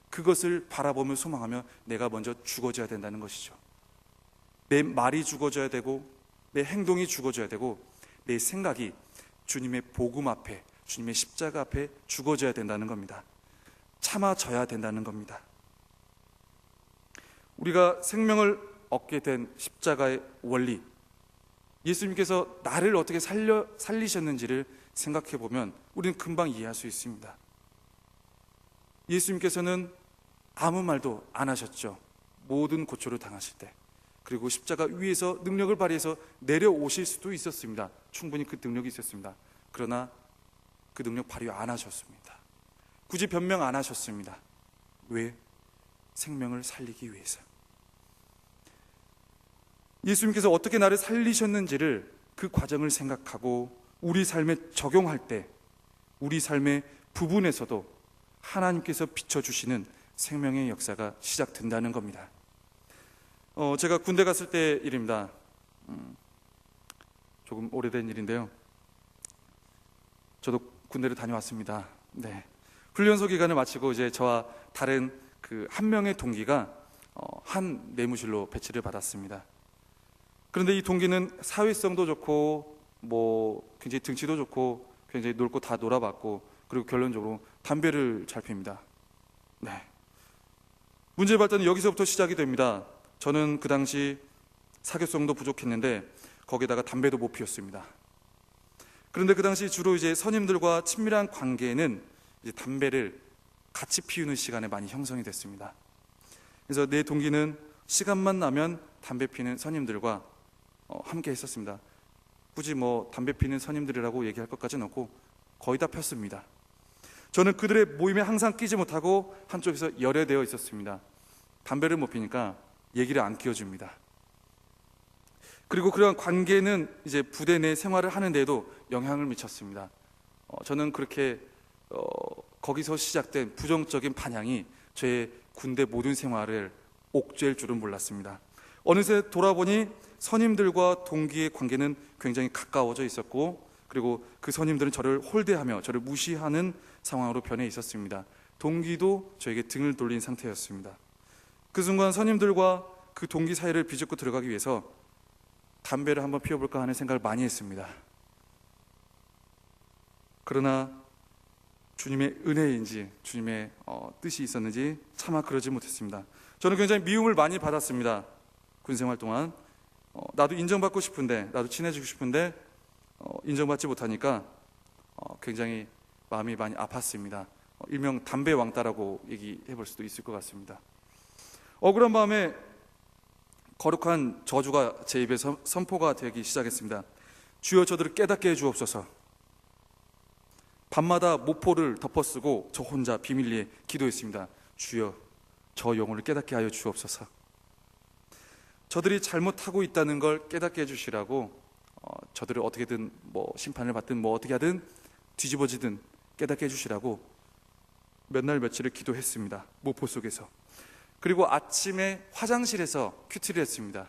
[SPEAKER 5] 그것을 바라보며 소망하며 내가 먼저 죽어져야 된다는 것이죠. 내 말이 죽어져야 되고, 내 행동이 죽어져야 되고, 내 생각이 주님의 복음 앞에, 주님의 십자가 앞에 죽어져야 된다는 겁니다. 참아져야 된다는 겁니다. 우리가 생명을 얻게 된 십자가의 원리, 예수님께서 나를 어떻게 살리셨는지를 생각해 보면 우리는 금방 이해할 수 있습니다. 예수님께서는 아무 말도 안 하셨죠. 모든 고초를 당하실 때. 그리고 십자가 위에서 능력을 발휘해서 내려오실 수도 있었습니다. 충분히 그 능력이 있었습니다. 그러나 그 능력 발휘 안 하셨습니다. 굳이 변명 안 하셨습니다. 왜? 생명을 살리기 위해서. 예수님께서 어떻게 나를 살리셨는지를, 그 과정을 생각하고 우리 삶에 적용할 때 우리 삶의 부분에서도 하나님께서 비춰주시는 생명의 역사가 시작된다는 겁니다. 제가 군대 갔을 때 일입니다. 조금 오래된 일인데요. 저도 군대를 다녀왔습니다. 네. 훈련소 기간을 마치고 이제 저와 다른 그 한 명의 동기가 한 내무실로 배치를 받았습니다. 그런데 이 동기는 사회성도 좋고 굉장히 등치도 좋고 굉장히 놀고 다 놀아봤고, 그리고 결론적으로 담배를 잘 핍니다. 네. 문제의 발단은 여기서부터 시작이 됩니다. 저는 그 당시 사교성도 부족했는데 거기다가 담배도 못 피웠습니다. 그런데 그 당시 주로 이제 선임들과 친밀한 관계에는 이제 담배를 같이 피우는 시간에 많이 형성이 됐습니다. 그래서 내 동기는 시간만 나면 담배 피는 선임들과 함께 했었습니다. 굳이 담배 피는 선임들이라고 얘기할 것까지는 없고 거의 다 폈습니다. 저는 그들의 모임에 항상 끼지 못하고 한쪽에서 열애되어 있었습니다. 담배를 못 피니까 얘기를 안 끼워줍니다. 그리고 그런 관계는 이제 부대 내 생활을 하는데도 영향을 미쳤습니다. 저는 그렇게 거기서 시작된 부정적인 반향이 저의 군대 모든 생활을 옥죄일 줄은 몰랐습니다. 어느새 돌아보니 선임들과 동기의 관계는 굉장히 가까워져 있었고, 그리고 그 선임들은 저를 홀대하며 저를 무시하는 상황으로 변해 있었습니다. 동기도 저에게 등을 돌린 상태였습니다. 그 순간 선임들과 그 동기 사이를 비집고 들어가기 위해서 담배를 한번 피워볼까 하는 생각을 많이 했습니다. 그러나 주님의 은혜인지 주님의 뜻이 있었는지 차마 그러지 못했습니다. 저는 굉장히 미움을 많이 받았습니다. 군생활 동안. 나도 인정받고 싶은데, 나도 친해지고 싶은데 인정받지 못하니까 굉장히 마음이 많이 아팠습니다. 일명 담배 왕따라고 얘기해 볼 수도 있을 것 같습니다. 억울한 마음에 거룩한 저주가 제 입에 선포가 되기 시작했습니다. 주여, 저들을 깨닫게 해 주옵소서. 밤마다 모포를 덮어쓰고 저 혼자 비밀리에 기도했습니다. 주여, 저 영혼을 깨닫게 하여 주옵소서. 저들이 잘못하고 있다는 걸 깨닫게 해주시라고 저들을 어떻게든 심판을 받든 어떻게 하든 뒤집어지든 깨닫게 해주시라고 몇 날 며칠을 기도했습니다. 모포 속에서. 그리고 아침에 화장실에서 큐티를 했습니다.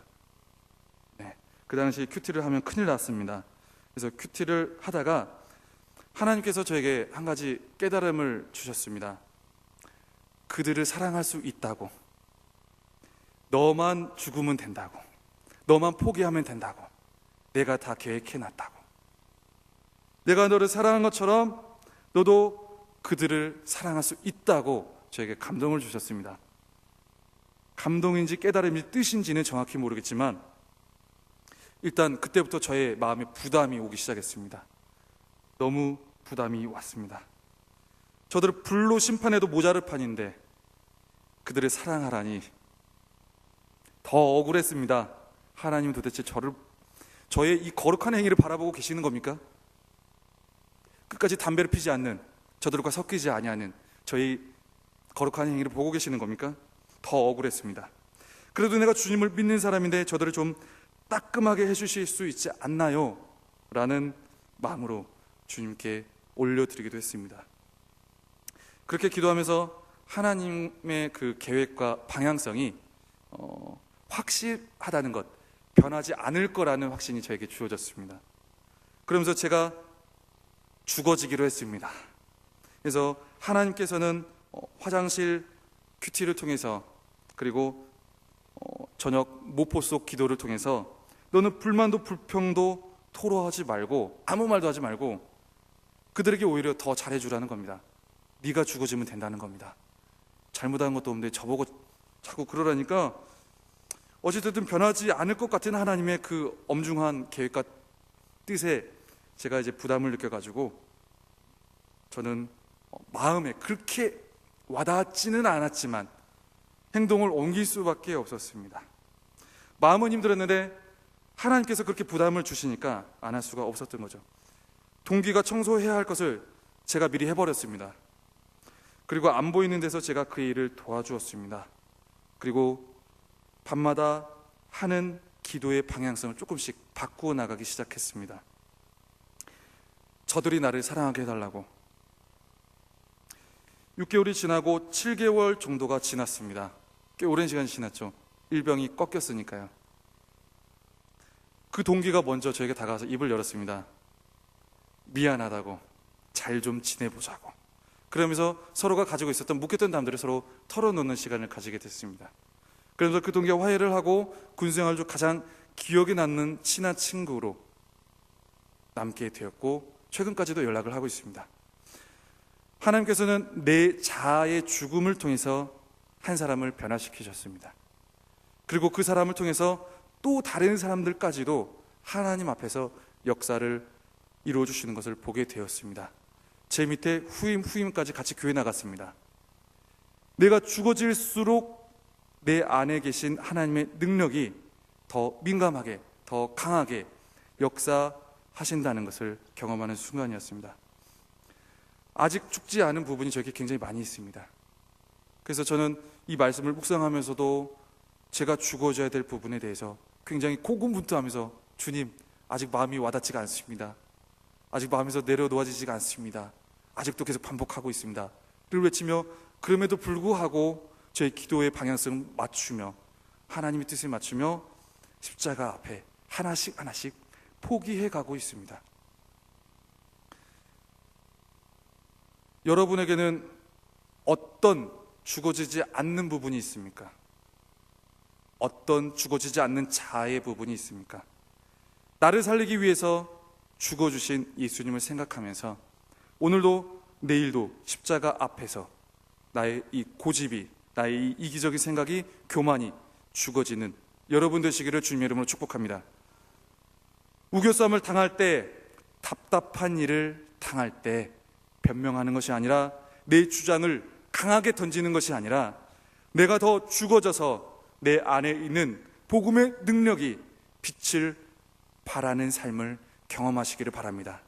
[SPEAKER 5] 그 당시 큐티를 하면 큰일 났습니다. 그래서 큐티를 하다가 하나님께서 저에게 한 가지 깨달음을 주셨습니다. 그들을 사랑할 수 있다고. 너만 죽으면 된다고. 너만 포기하면 된다고. 내가 다 계획해놨다고. 내가 너를 사랑한 것처럼 너도 그들을 사랑할 수 있다고 저에게 감동을 주셨습니다. 감동인지 깨달음인지 뜻인지는 정확히 모르겠지만 일단 그때부터 저의 마음에 부담이 오기 시작했습니다. 너무 부담이 왔습니다. 저들을 불로 심판해도 모자랄 판인데 그들을 사랑하라니 더 억울했습니다. 하나님, 도대체 저의 이 거룩한 행위를 바라보고 계시는 겁니까? 끝까지 담배를 피지 않는, 저들과 섞이지 아니하는 저의 거룩한 행위를 보고 계시는 겁니까? 더 억울했습니다. 그래도 내가 주님을 믿는 사람인데 저들을 좀 따끔하게 해주실 수 있지 않나요? 라는 마음으로 주님께 올려드리기도 했습니다. 그렇게 기도하면서 하나님의 그 계획과 방향성이 확실하다는 것, 변하지 않을 거라는 확신이 저에게 주어졌습니다. 그러면서 제가 죽어지기로 했습니다. 그래서 하나님께서는 화장실 큐티를 통해서 그리고 저녁 모포 속 기도를 통해서 너는 불만도 불평도 토로하지 말고 아무 말도 하지 말고 그들에게 오히려 더 잘해주라는 겁니다. 네가 죽어지면 된다는 겁니다. 잘못한 것도 없는데 저보고 자꾸 그러라니까 어찌됐든 변하지 않을 것 같은 하나님의 그 엄중한 계획과 뜻에 제가 이제 부담을 느껴가지고 저는 마음에 그렇게 와닿지는 않았지만 행동을 옮길 수밖에 없었습니다. 마음은 힘들었는데 하나님께서 그렇게 부담을 주시니까 안 할 수가 없었던 거죠. 동기가 청소해야 할 것을 제가 미리 해버렸습니다. 그리고 안 보이는 데서 제가 그 일을 도와주었습니다. 그리고 밤마다 하는 기도의 방향성을 조금씩 바꾸어 나가기 시작했습니다. 저들이 나를 사랑하게 해달라고. 6개월이 지나고 7개월 정도가 지났습니다. 꽤 오랜 시간이 지났죠. 일병이 꺾였으니까요. 그 동기가 먼저 저에게 다가와서 입을 열었습니다. 미안하다고, 잘 좀 지내보자고. 그러면서 서로가 가지고 있었던 묵혔던 담들을 서로 털어놓는 시간을 가지게 됐습니다. 그러면서 그 동기와 화해를 하고 군생활 중 가장 기억에 남는 친한 친구로 남게 되었고 최근까지도 연락을 하고 있습니다. 하나님께서는 내 자아의 죽음을 통해서 한 사람을 변화시키셨습니다. 그리고 그 사람을 통해서 또 다른 사람들까지도 하나님 앞에서 역사를 이루어주시는 것을 보게 되었습니다. 제 밑에 후임까지 같이 교회 나갔습니다. 내가 죽어질수록 내 안에 계신 하나님의 능력이 더 민감하게, 더 강하게 역사하신다는 것을 경험하는 순간이었습니다. 아직 죽지 않은 부분이 저에게 굉장히 많이 있습니다. 그래서 저는 이 말씀을 묵상하면서도 제가 죽어져야 될 부분에 대해서 굉장히 고군분투하면서 주님, 아직 마음이 와닿지가 않습니다. 아직 마음에서 내려놓아지지가 않습니다. 아직도 계속 반복하고 있습니다. 를 외치며 그럼에도 불구하고 저의 기도의 방향성을 맞추며 하나님의 뜻에 맞추며 십자가 앞에 하나씩 포기해 가고 있습니다. 여러분에게는 어떤 죽어지지 않는 부분이 있습니까? 어떤 죽어지지 않는 자아의 부분이 있습니까? 나를 살리기 위해서 죽어주신 예수님을 생각하면서 오늘도 내일도 십자가 앞에서 나의 이 고집이, 나의 이 이기적인 생각이 교만이 죽어지는 여러분 되시기를 주님의 이름으로 축복합니다. 우겨싸움을 당할 때, 답답한 일을 당할 때 변명하는 것이 아니라, 내 주장을 강하게 던지는 것이 아니라, 내가 더 죽어져서 내 안에 있는 복음의 능력이 빛을 발하는 삶을 경험하시기를 바랍니다.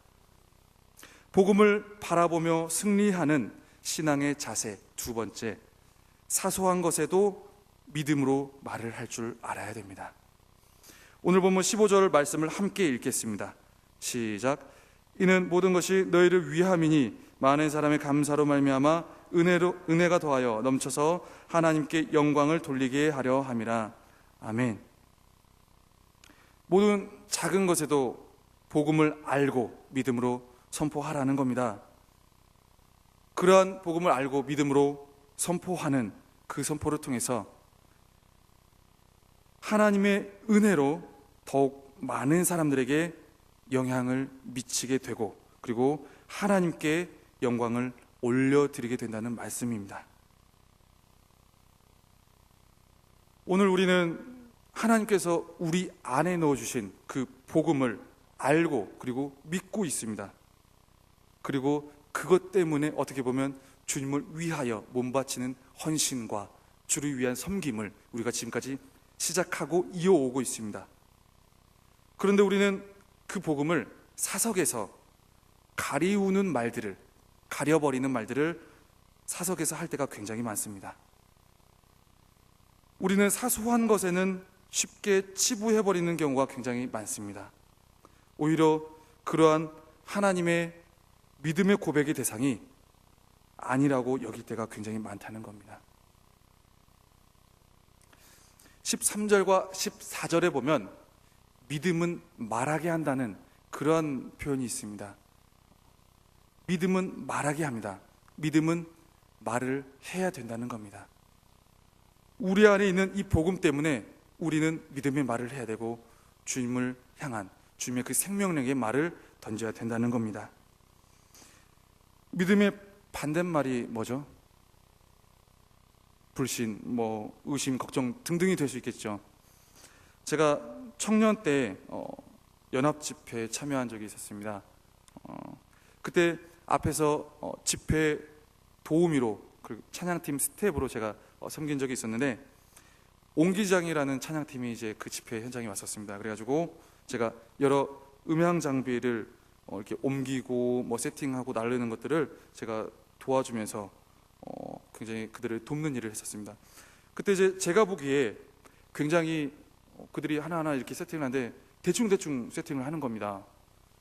[SPEAKER 5] 복음을 바라보며 승리하는 신앙의 자세 두 번째, 사소한 것에도 믿음으로 말을 할 줄 알아야 됩니다. 오늘 본문 15절 말씀을 함께 읽겠습니다. 시작. 이는 모든 것이 너희를 위함이니 많은 사람의 감사로 말미암아 은혜가 더하여 넘쳐서 하나님께 영광을 돌리게 하려 함이라. 아멘. 모든 작은 것에도 복음을 알고 믿음으로 선포하라는 겁니다. 그러한 복음을 알고 믿음으로 선포하는 그 선포를 통해서 하나님의 은혜로 더욱 많은 사람들에게 영향을 미치게 되고, 그리고 하나님께 영광을 올려드리게 된다는 말씀입니다. 오늘 우리는 하나님께서 우리 안에 넣어주신 그 복음을 알고 그리고 믿고 있습니다. 그리고 그것 때문에 어떻게 보면 주님을 위하여 몸바치는 헌신과 주를 위한 섬김을 우리가 지금까지 시작하고 이어오고 있습니다. 그런데 우리는 그 복음을 사석에서 가리우는 말들을, 가려버리는 말들을 사석에서 할 때가 굉장히 많습니다. 우리는 사소한 것에는 쉽게 치부해버리는 경우가 굉장히 많습니다. 오히려 그러한 하나님의 믿음의 고백의 대상이 아니라고 여길 때가 굉장히 많다는 겁니다. 13절과 14절에 보면 믿음은 말하게 한다는 그런 표현이 있습니다. 믿음은 말하게 합니다. 믿음은 말을 해야 된다는 겁니다. 우리 안에 있는 이 복음 때문에 우리는 믿음의 말을 해야 되고, 주님을 향한 주님의 그 생명력의 말을 던져야 된다는 겁니다. 믿음의 반대말이 뭐죠? 불신, 의심, 걱정 등등이 될 수 있겠죠. 제가 청년 때 연합 집회에 참여한 적이 있었습니다. 그때 앞에서 집회 도우미로, 그 찬양팀 스텝으로 제가 섬긴 적이 있었는데, 옹기장이라는 찬양팀이 이제 그 집회 현장에 왔었습니다. 그래가지고 제가 여러 음향 장비를 이렇게 옮기고 세팅하고 나르는 것들을 제가 도와주면서 굉장히 그들을 돕는 일을 했었습니다. 그때 이제 제가 보기에 굉장히 그들이 하나하나 이렇게 세팅을 하는데 대충 세팅을 하는 겁니다.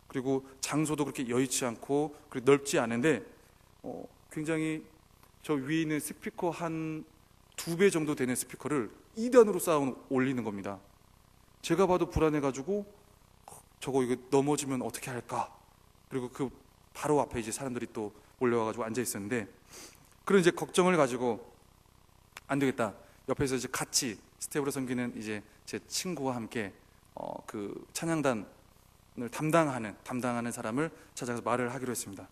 [SPEAKER 5] 그리고 장소도 그렇게 여의치 않고 그리고 넓지 않은데 굉장히 저 위에 있는 스피커 한 2배 정도 되는 스피커를 2단으로 쌓아 올리는 겁니다. 제가 봐도 불안해가지고 저거 이거 넘어지면 어떻게 할까? 그리고 그 바로 앞에 이제 사람들이 또 몰려와가지고 앉아 있었는데, 그런 이제 걱정을 가지고 안 되겠다. 옆에서 이제 같이 스텝으로 섬기는 이제 제 친구와 함께 그 찬양단을 담당하는 사람을 찾아가서 말을 하기로 했습니다.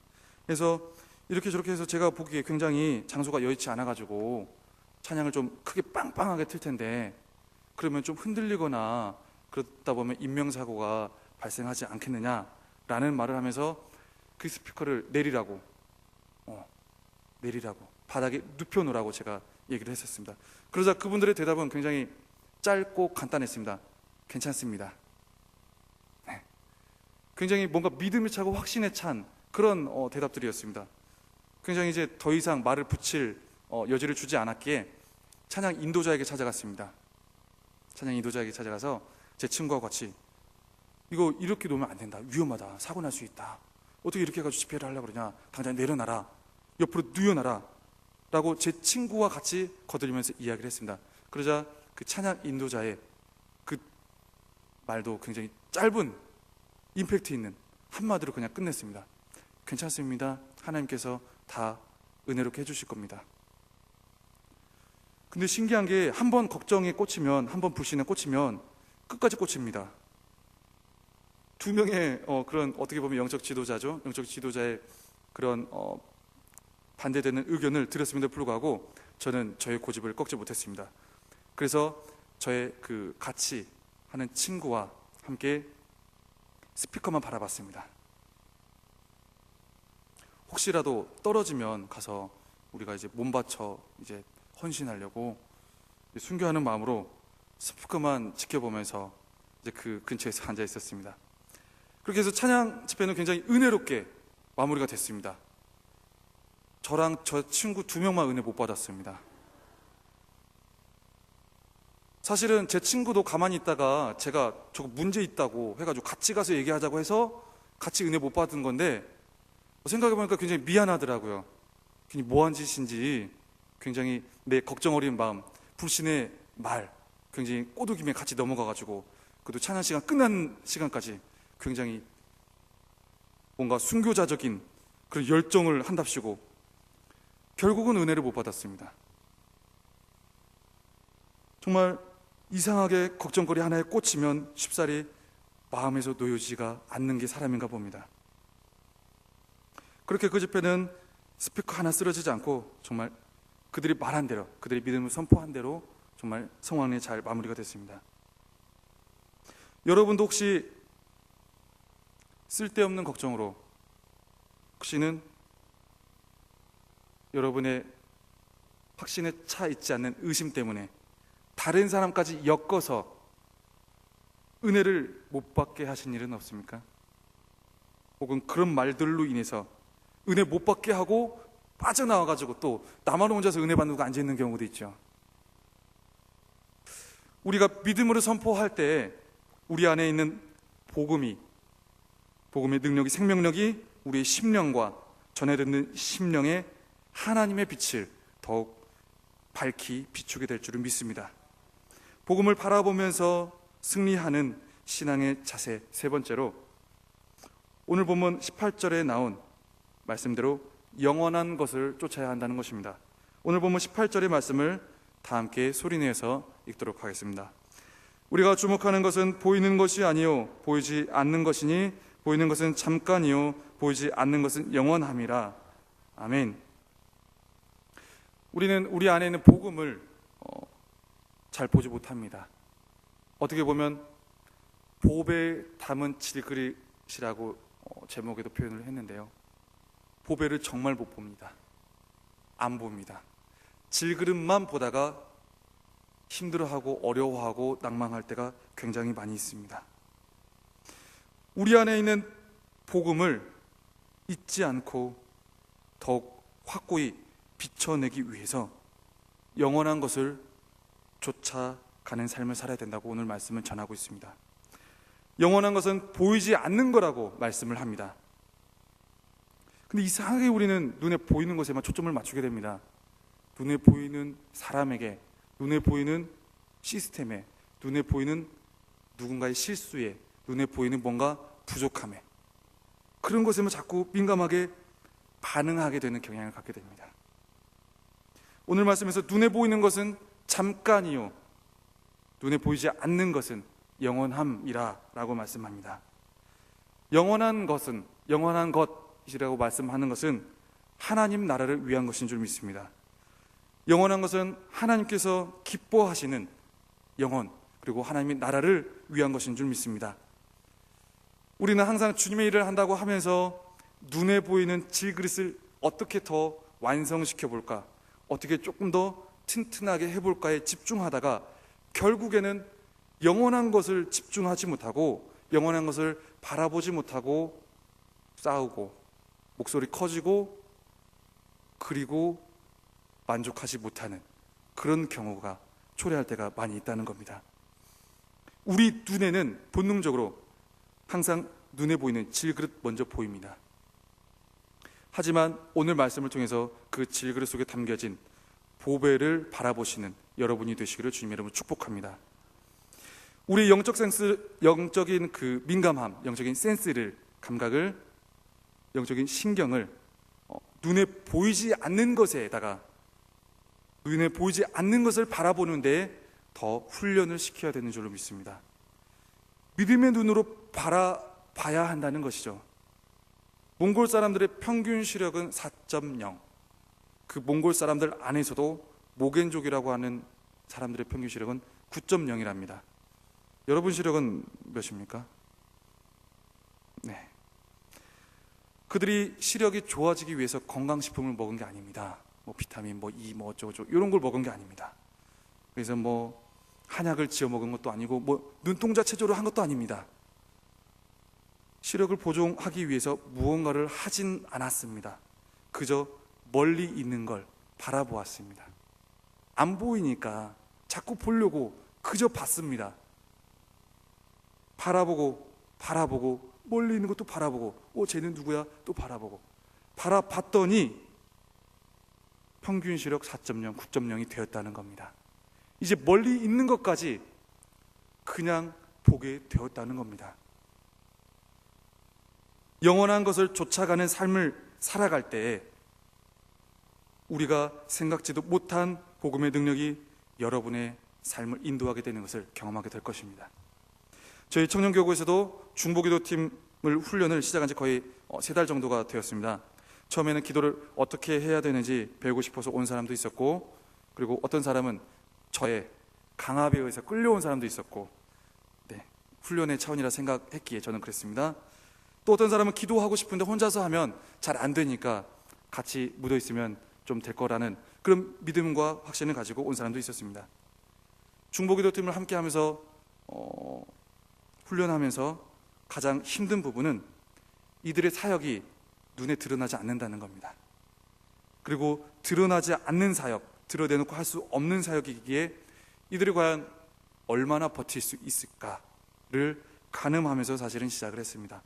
[SPEAKER 5] 그래서 이렇게 저렇게 해서 제가 보기에 굉장히 장소가 여의치 않아가지고 찬양을 좀 크게 빵빵하게 틀 텐데, 그러면 좀 흔들리거나 그러다 보면 인명사고가 발생하지 않겠느냐라는 말을 하면서 그 스피커를 내리라고 바닥에 눕혀놓으라고 제가 얘기를 했었습니다. 그러자 그분들의 대답은 굉장히 짧고 간단했습니다. 괜찮습니다. 네. 굉장히 뭔가 믿음이 차고 확신에 찬 그런 대답들이었습니다. 굉장히 이제 더 이상 말을 붙일 여지를 주지 않았기에 찬양 인도자에게 찾아갔습니다. 찬양 인도자에게 찾아가서 제 친구와 같이 이거 이렇게 놓으면 안 된다. 위험하다. 사고 날 수 있다. 어떻게 이렇게 해가지고 집회를 하려고 그러냐. 당장 내려놔라. 옆으로 누워놔라. 라고 제 친구와 같이 거들리면서 이야기를 했습니다. 그러자 그 찬양 인도자의 그 말도 굉장히 짧은 임팩트 있는 한마디로 그냥 끝냈습니다. 괜찮습니다. 하나님께서 다 은혜롭게 해주실 겁니다. 근데 신기한 게 한 번 걱정에 꽂히면, 한 번 불신에 꽂히면 끝까지 꽂힙니다. 2명의 그런 어떻게 보면 영적 지도자죠. 영적 지도자의 그런 반대되는 의견을 들었음에도 불구하고 저는 저의 고집을 꺾지 못했습니다. 그래서 저의 그 같이 하는 친구와 함께 스피커만 바라봤습니다. 혹시라도 떨어지면 가서 우리가 이제 몸 바쳐 이제 헌신하려고 순교하는 마음으로 스피커만 지켜보면서 이제 그 근처에서 앉아 있었습니다. 그렇게 해서 찬양 집회는 굉장히 은혜롭게 마무리가 됐습니다. 저랑 저 친구 2명만 은혜 못 받았습니다. 사실은 제 친구도 가만히 있다가 제가 저거 문제 있다고 해가지고 같이 가서 얘기하자고 해서 같이 은혜 못 받은 건데, 생각해보니까 굉장히 미안하더라고요. 괜히 뭐한 짓인지 굉장히 내 걱정 어린 마음, 불신의 말 굉장히 꼬드김에 같이 넘어가가지고, 그래도 찬양 시간 끝난 시간까지 굉장히 뭔가 순교자적인 그런 열정을 한답시고 결국은 은혜를 못 받았습니다. 정말 이상하게 걱정거리 하나에 꽂히면 쉽사리 마음에서 놓여지지가 않는 게 사람인가 봅니다. 그렇게 그 집회는 스피커 하나 쓰러지지 않고 정말 그들이 말한 대로, 그들이 믿음을 선포한 대로 정말 성황리에 잘 마무리가 됐습니다. 여러분도 혹시 쓸데없는 걱정으로, 혹시는 여러분의 확신에 차 있지 않는 의심 때문에 다른 사람까지 엮어서 은혜를 못 받게 하신 일은 없습니까? 혹은 그런 말들로 인해서 은혜 못 받게 하고 빠져나와가지고 또 나만 혼자서 은혜 받는 거 앉아있는 경우도 있죠. 우리가 믿음으로 선포할 때 우리 안에 있는 복음의 능력이, 생명력이 우리의 심령과 전해 듣는 심령에 하나님의 빛을 더욱 밝히 비추게 될 줄을 믿습니다. 복음을 바라보면서 승리하는 신앙의 자세, 세 번째로 오늘 본문 18절에 나온 말씀대로 영원한 것을 쫓아야 한다는 것입니다. 오늘 본문 18절의 말씀을 다 함께 소리내서 읽도록 하겠습니다. 우리가 주목하는 것은 보이는 것이 아니요 보이지 않는 것이니 보이는 것은 잠깐이요 보이지 않는 것은 영원함이라. 아멘. 우리는 우리 안에 있는 복음을 잘 보지 못합니다. 어떻게 보면 보배에 담은 질그릇이라고 제목에도 표현을 했는데요, 보배를 정말 못 봅니다. 안 봅니다. 질그릇만 보다가 힘들어하고 어려워하고 낭망할 때가 굉장히 많이 있습니다. 우리 안에 있는 복음을 잊지 않고 더욱 확고히 비춰내기 위해서 영원한 것을 쫓아가는 삶을 살아야 된다고 오늘 말씀을 전하고 있습니다. 영원한 것은 보이지 않는 거라고 말씀을 합니다. 근데 이상하게 우리는 눈에 보이는 것에만 초점을 맞추게 됩니다. 눈에 보이는 사람에게, 눈에 보이는 시스템에, 눈에 보이는 누군가의 실수에, 눈에 보이는 뭔가 부족함에, 그런 것에만 자꾸 민감하게 반응하게 되는 경향을 갖게 됩니다. 오늘 말씀에서 눈에 보이는 것은 잠깐이요 눈에 보이지 않는 것은 영원함이라 라고 말씀합니다. 영원한 것은, 영원한 것이라고 말씀하는 것은 하나님 나라를 위한 것인 줄 믿습니다. 영원한 것은 하나님께서 기뻐하시는 영혼, 그리고 하나님의 나라를 위한 것인 줄 믿습니다. 우리는 항상 주님의 일을 한다고 하면서 눈에 보이는 질그릇을 어떻게 더 완성시켜 볼까, 어떻게 조금 더 튼튼하게 해볼까에 집중하다가 결국에는 영원한 것을 집중하지 못하고 영원한 것을 바라보지 못하고 싸우고 목소리 커지고 그리고 만족하지 못하는 그런 경우가 초래할 때가 많이 있다는 겁니다. 우리 눈에는 본능적으로 항상 눈에 보이는 질그릇 먼저 보입니다. 하지만 오늘 말씀을 통해서 그 질그릇 속에 담겨진 보배를 바라보시는 여러분이 되시기를 주님의 이름으로 축복합니다. 우리 영적인 그 민감함, 영적인 센스를, 감각을, 영적인 신경을 눈에 보이지 않는 것에다가 눈에 보이지 않는 것을 바라보는 데에 더 훈련을 시켜야 되는 줄로 믿습니다. 믿음의 눈으로 바라봐야 한다는 것이죠. 몽골 사람들의 평균 시력은 4.0. 그 몽골 사람들 안에서도 모겐족이라고 하는 사람들의 평균 시력은 9.0이랍니다. 여러분 시력은 몇입니까? 네. 그들이 시력이 좋아지기 위해서 건강식품을 먹은 게 아닙니다. 뭐 비타민, 뭐 E, 뭐 어쩌고저쩌고 이런 걸 먹은 게 아닙니다. 그래서 뭐 한약을 지어 먹은 것도 아니고 뭐 눈동자 체조를 한 것도 아닙니다. 시력을 보존하기 위해서 무언가를 하진 않았습니다. 그저 멀리 있는 걸 바라보았습니다. 안 보이니까 자꾸 보려고 그저 봤습니다. 바라보고 멀리 있는 것도 바라보고 쟤는 누구야? 또 바라보고 바라봤더니 평균 시력 4.0, 9.0이 되었다는 겁니다. 이제 멀리 있는 것까지 그냥 보게 되었다는 겁니다. 영원한 것을 쫓아가는 삶을 살아갈 때 우리가 생각지도 못한 복음의 능력이 여러분의 삶을 인도하게 되는 것을 경험하게 될 것입니다. 저희 청년교구에서도 중보기도팀을 훈련을 시작한 지 거의 3달 정도가 되었습니다. 처음에는 기도를 어떻게 해야 되는지 배우고 싶어서 온 사람도 있었고, 그리고 어떤 사람은 저의 강압에 의해서 끌려온 사람도 있었고, 훈련의 차원이라 생각했기에 저는 그랬습니다. 또 어떤 사람은 기도하고 싶은데 혼자서 하면 잘 안 되니까 같이 묻어 있으면 좀 될 거라는 그런 믿음과 확신을 가지고 온 사람도 있었습니다. 중보기도팀을 함께 하면서 훈련하면서 가장 힘든 부분은 이들의 사역이 눈에 드러나지 않는다는 겁니다. 그리고 드러나지 않는 사역, 드러내놓고 할 수 없는 사역이기에 이들이 과연 얼마나 버틸 수 있을까를 가늠하면서 사실은 시작을 했습니다.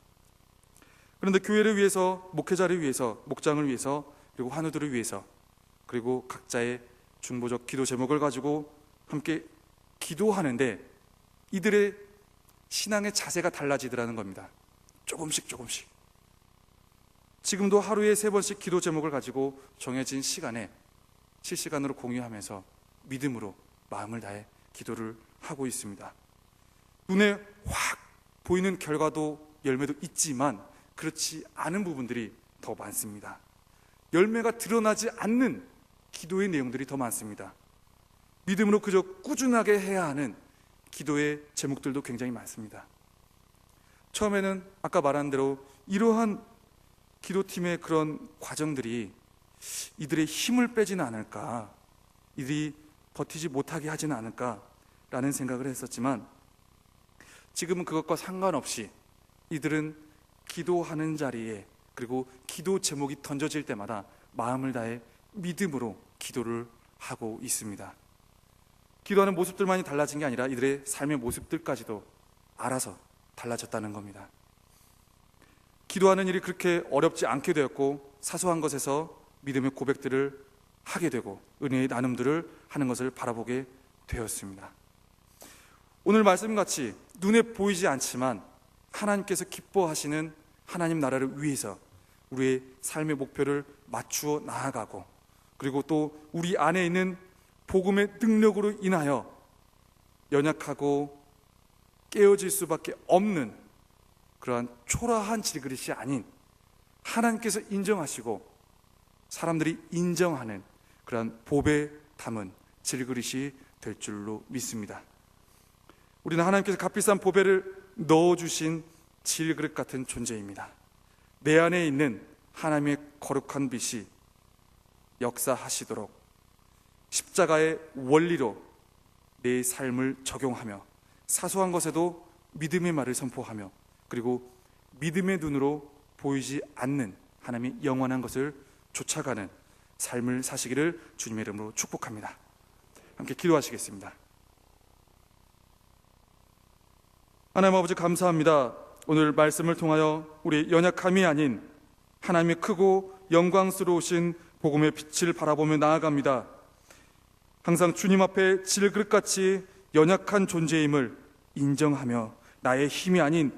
[SPEAKER 5] 그런데 교회를 위해서, 목회자를 위해서, 목장을 위해서, 그리고 환우들을 위해서, 그리고 각자의 중보적 기도 제목을 가지고 함께 기도하는데 이들의 신앙의 자세가 달라지더라는 겁니다. 조금씩 지금도 하루에 3번씩 기도 제목을 가지고 정해진 시간에 실시간으로 공유하면서 믿음으로 마음을 다해 기도를 하고 있습니다. 눈에 확 보이는 결과도 열매도 있지만 그렇지 않은 부분들이 더 많습니다. 열매가 드러나지 않는 기도의 내용들이 더 많습니다. 믿음으로 그저 꾸준하게 해야 하는 기도의 제목들도 굉장히 많습니다. 처음에는 아까 말한 대로 이러한 기도팀의 그런 과정들이 이들의 힘을 빼지는 않을까, 이들이 버티지 못하게 하지는 않을까라는 생각을 했었지만 지금은 그것과 상관없이 이들은 기도하는 자리에, 그리고 기도 제목이 던져질 때마다 마음을 다해 믿음으로 기도를 하고 있습니다. 기도하는 모습들만이 달라진 게 아니라 이들의 삶의 모습들까지도 알아서 달라졌다는 겁니다. 기도하는 일이 그렇게 어렵지 않게 되었고, 사소한 것에서 믿음의 고백들을 하게 되고 은혜의 나눔들을 하는 것을 바라보게 되었습니다. 오늘 말씀같이 눈에 보이지 않지만 하나님께서 기뻐하시는 하나님 나라를 위해서 우리의 삶의 목표를 맞추어 나아가고, 그리고 또 우리 안에 있는 복음의 능력으로 인하여 연약하고 깨어질 수밖에 없는 그러한 초라한 질그릇이 아닌 하나님께서 인정하시고 사람들이 인정하는 그러한 복에 담은 질그릇이 될 줄로 믿습니다. 우리는 하나님께서 값비싼 보배를 넣어주신 질그릇 같은 존재입니다. 내 안에 있는 하나님의 거룩한 빛이 역사하시도록 십자가의 원리로 내 삶을 적용하며 사소한 것에도 믿음의 말을 선포하며, 그리고 믿음의 눈으로 보이지 않는 하나님의 영원한 것을 쫓아가는 삶을 사시기를 주님의 이름으로 축복합니다. 함께 기도하시겠습니다. 하나님 아버지, 감사합니다. 오늘 말씀을 통하여 우리 연약함이 아닌 하나님의 크고 영광스러우신 복음의 빛을 바라보며 나아갑니다. 항상 주님 앞에 질그릇같이 연약한 존재임을 인정하며 나의 힘이 아닌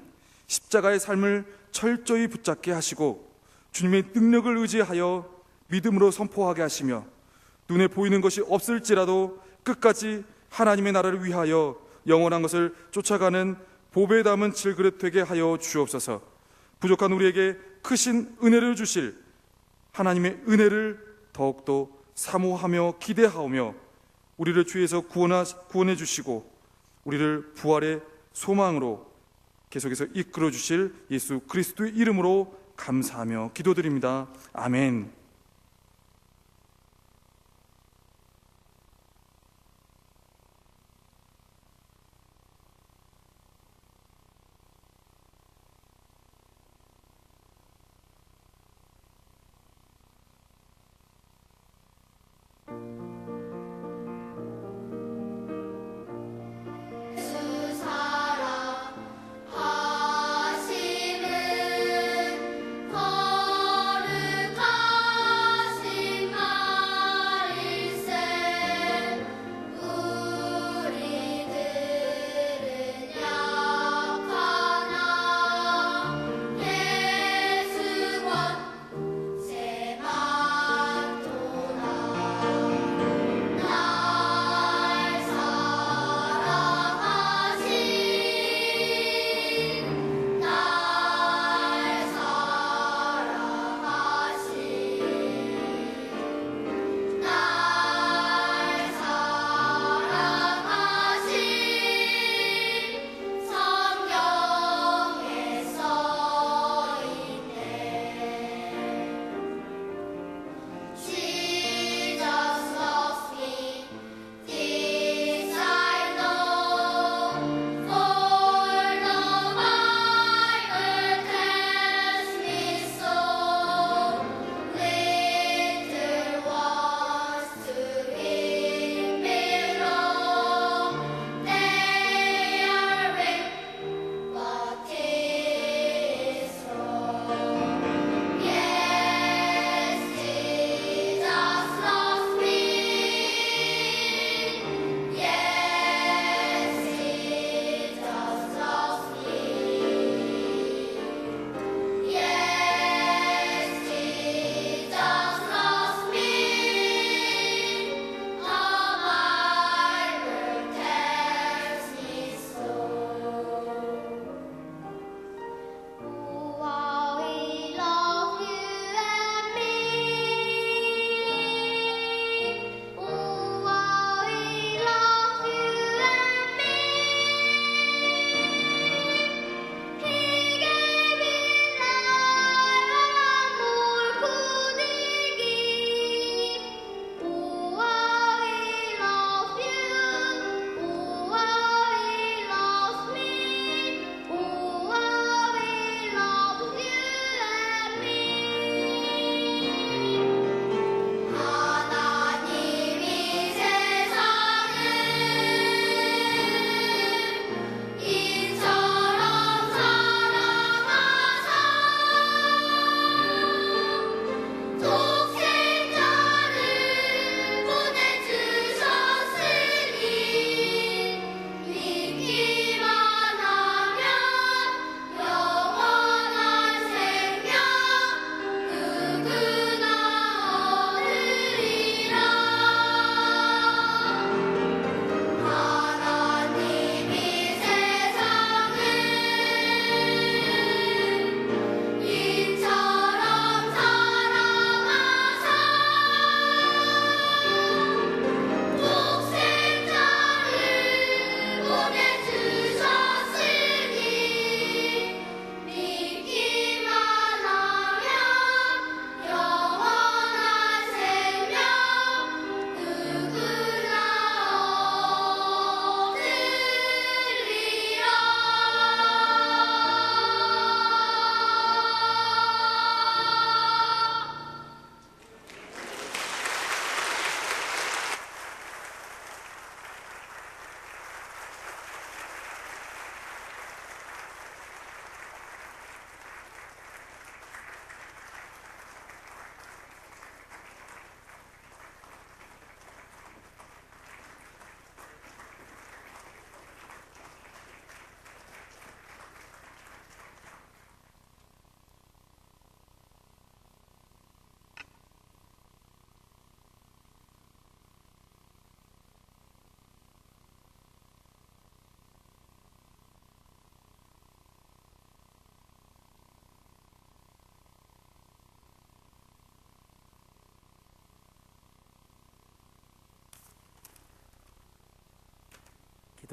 [SPEAKER 5] 십자가의 삶을 철저히 붙잡게 하시고 주님의 능력을 의지하여 믿음으로 선포하게 하시며, 눈에 보이는 것이 없을지라도 끝까지 하나님의 나라를 위하여 영원한 것을 쫓아가는 보배에 담은 질그릇 되게 하여 주옵소서. 부족한 우리에게 크신 은혜를 주실 하나님의 은혜를 더욱더 사모하며 기대하오며 우리를 주에서 구원해 주시고 우리를 부활의 소망으로 계속해서 이끌어 주실 예수 그리스도의 이름으로 감사하며 기도드립니다. 아멘.
[SPEAKER 6] 사랑하심은 거룩한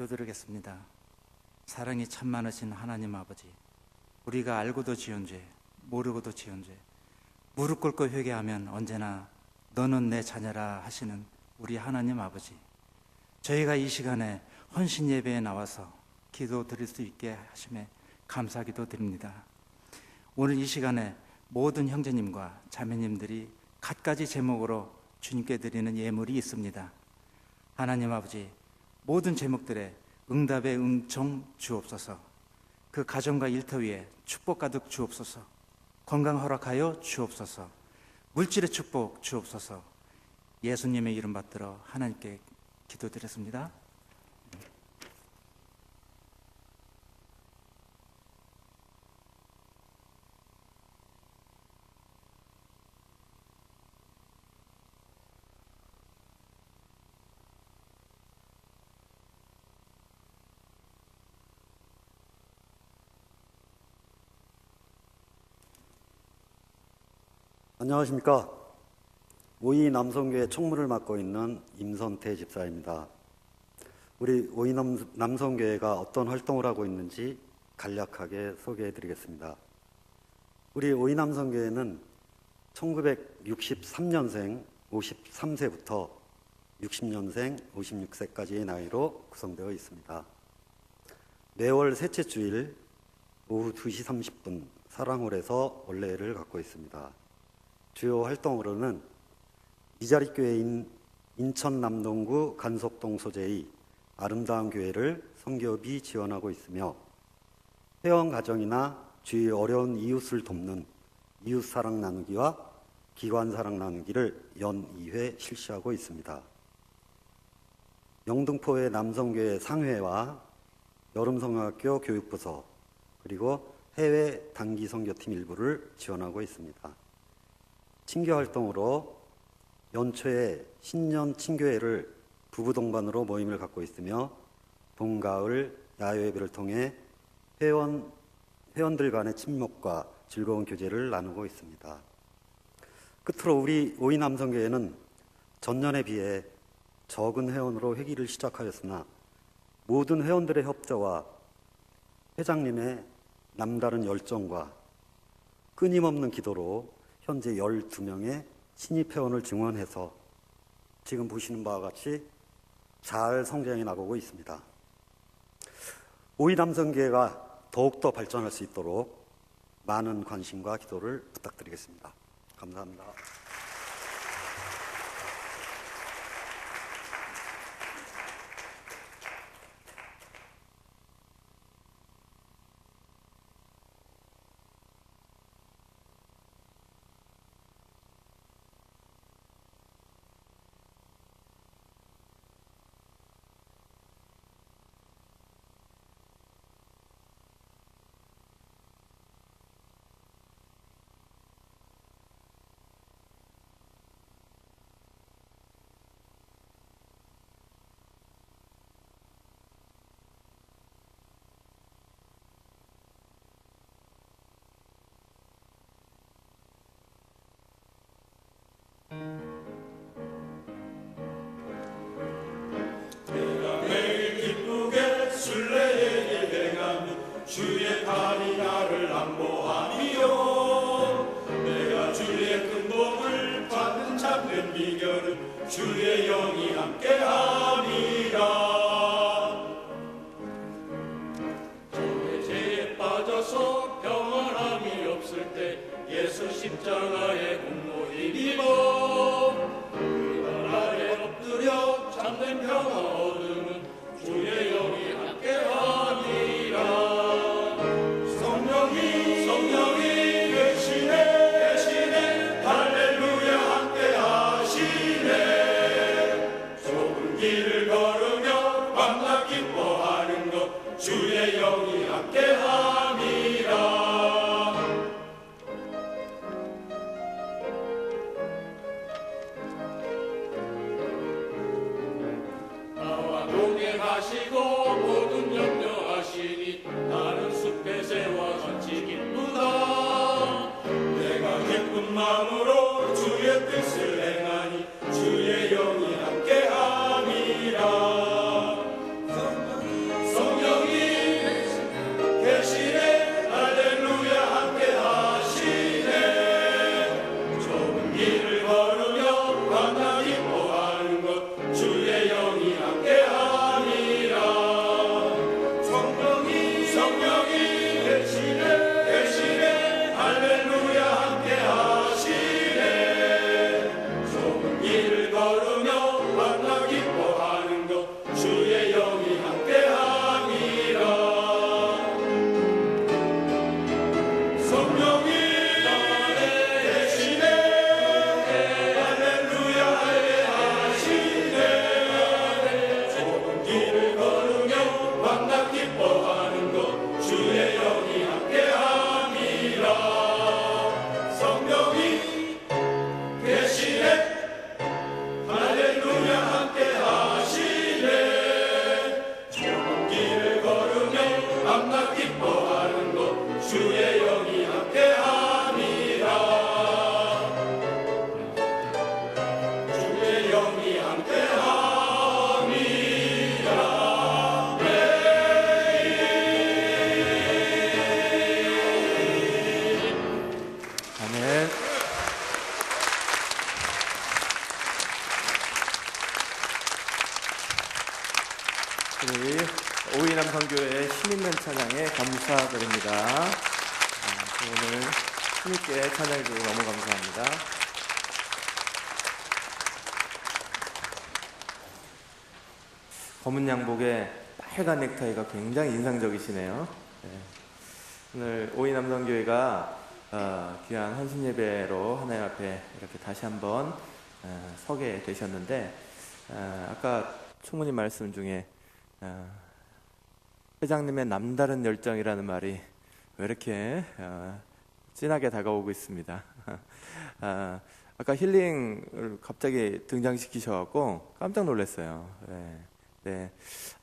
[SPEAKER 6] 기도드리겠습니다. 사랑이 참 많으신 하나님 아버지, 우리가 알고도 지은 죄, 모르고도 지은 죄, 무릎 꿇고 회개하면 언제나 너는 내 자녀라 하시는 우리 하나님 아버지, 저희가 이 시간에 헌신 예배에 나와서 기도 드릴 수 있게 하심에 감사기도 드립니다. 오늘 이 시간에 모든 형제님과 자매님들이 갖가지 제목으로 주님께 드리는 예물이 있습니다. 하나님 아버지, 모든 제목들에 응답의 응총 주옵소서. 그 가정과 일터 위에 축복 가득 주옵소서. 건강 허락하여 주옵소서. 물질의 축복 주옵소서. 예수님의 이름 받들어 하나님께 기도드렸습니다.
[SPEAKER 7] 안녕하십니까. 오이 남성교회 총무를 맡고 있는 임선태 집사입니다. 우리 오이 남성교회가 어떤 활동을 하고 있는지 간략하게 소개해 드리겠습니다. 우리 오이 남성교회는 1963년생 53세부터 60년생 56세까지의 나이로 구성되어 있습니다. 매월 셋째 주일 오후 2시 30분 사랑홀에서 원래를 갖고 있습니다. 주요 활동으로는 이자리교회인 인천 남동구 간석동 소재의 아름다운 교회를 선교비 지원하고 있으며 회원 가정이나 주위 어려운 이웃을 돕는 이웃사랑 나누기와 기관사랑 나누기를 연 2회 실시하고 있습니다. 영등포의 남성교회 상회와 여름성학교 교육부서 그리고 해외 단기 선교팀 일부를 지원하고 있습니다. 친교 활동으로 연초에 신년 친교회를 부부 동반으로 모임을 갖고 있으며 봄, 가을 야외 예배를 통해 회원들 간의 친목과 즐거운 교제를 나누고 있습니다. 끝으로 우리 오이 남성교회는 전년에 비해 적은 회원으로 회기를 시작하였으나 모든 회원들의 협조와 회장님의 남다른 열정과 끊임없는 기도로 현재 12명의 신입 회원을 증원해서 지금 보시는 바와 같이 잘 성장해 나가고 있습니다. 오이 남성교회가 더욱더 발전할 수 있도록 많은 관심과 기도를 부탁드리겠습니다. 감사합니다.
[SPEAKER 1] 내가 매일 기쁘게 순례에 행하며 주의 팔이 나를 안보하니요. 내가 주의 큰 복을 받는 참된 비결은 주의 영이 함께하니라. 적의 죄에 빠져서 평안함이 없을 때 예수 십자가의 공로 힘입어 그날 아래 엎드려 참된 평화 얻으는 주의 영이 함께하니라. 성령이 계시네 할렐루야 함께하시네. 좁은 길을 걸으며 밤낮 기뻐하는 것 주의 영이 함께함이라. 하시고 모든 염려하시니 나는 숲에 새와 같이 기쁘다. 내가 기쁜 마음으로 주의 뜻을 행하니 주의 영이 함께함이라. 성령이
[SPEAKER 8] 우리 오이남성교회 힘있는 찬양에 감사드립니다. 오늘 힘있게 찬양해 주셔서 너무 감사합니다. 검은 양복에 빨간 넥타이가 굉장히 인상적이시네요. 네. 오늘 오이남성교회가 귀한 헌신 예배로 하나님 앞에 이렇게 다시 한번 서게 되셨는데, 아까 총무님 말씀 중에 회장님의 남다른 열정이라는 말이 왜 이렇게 진하게 다가오고 있습니다. 아까 힐링을 갑자기 등장시키셔갖고 깜짝 놀랐어요. 네.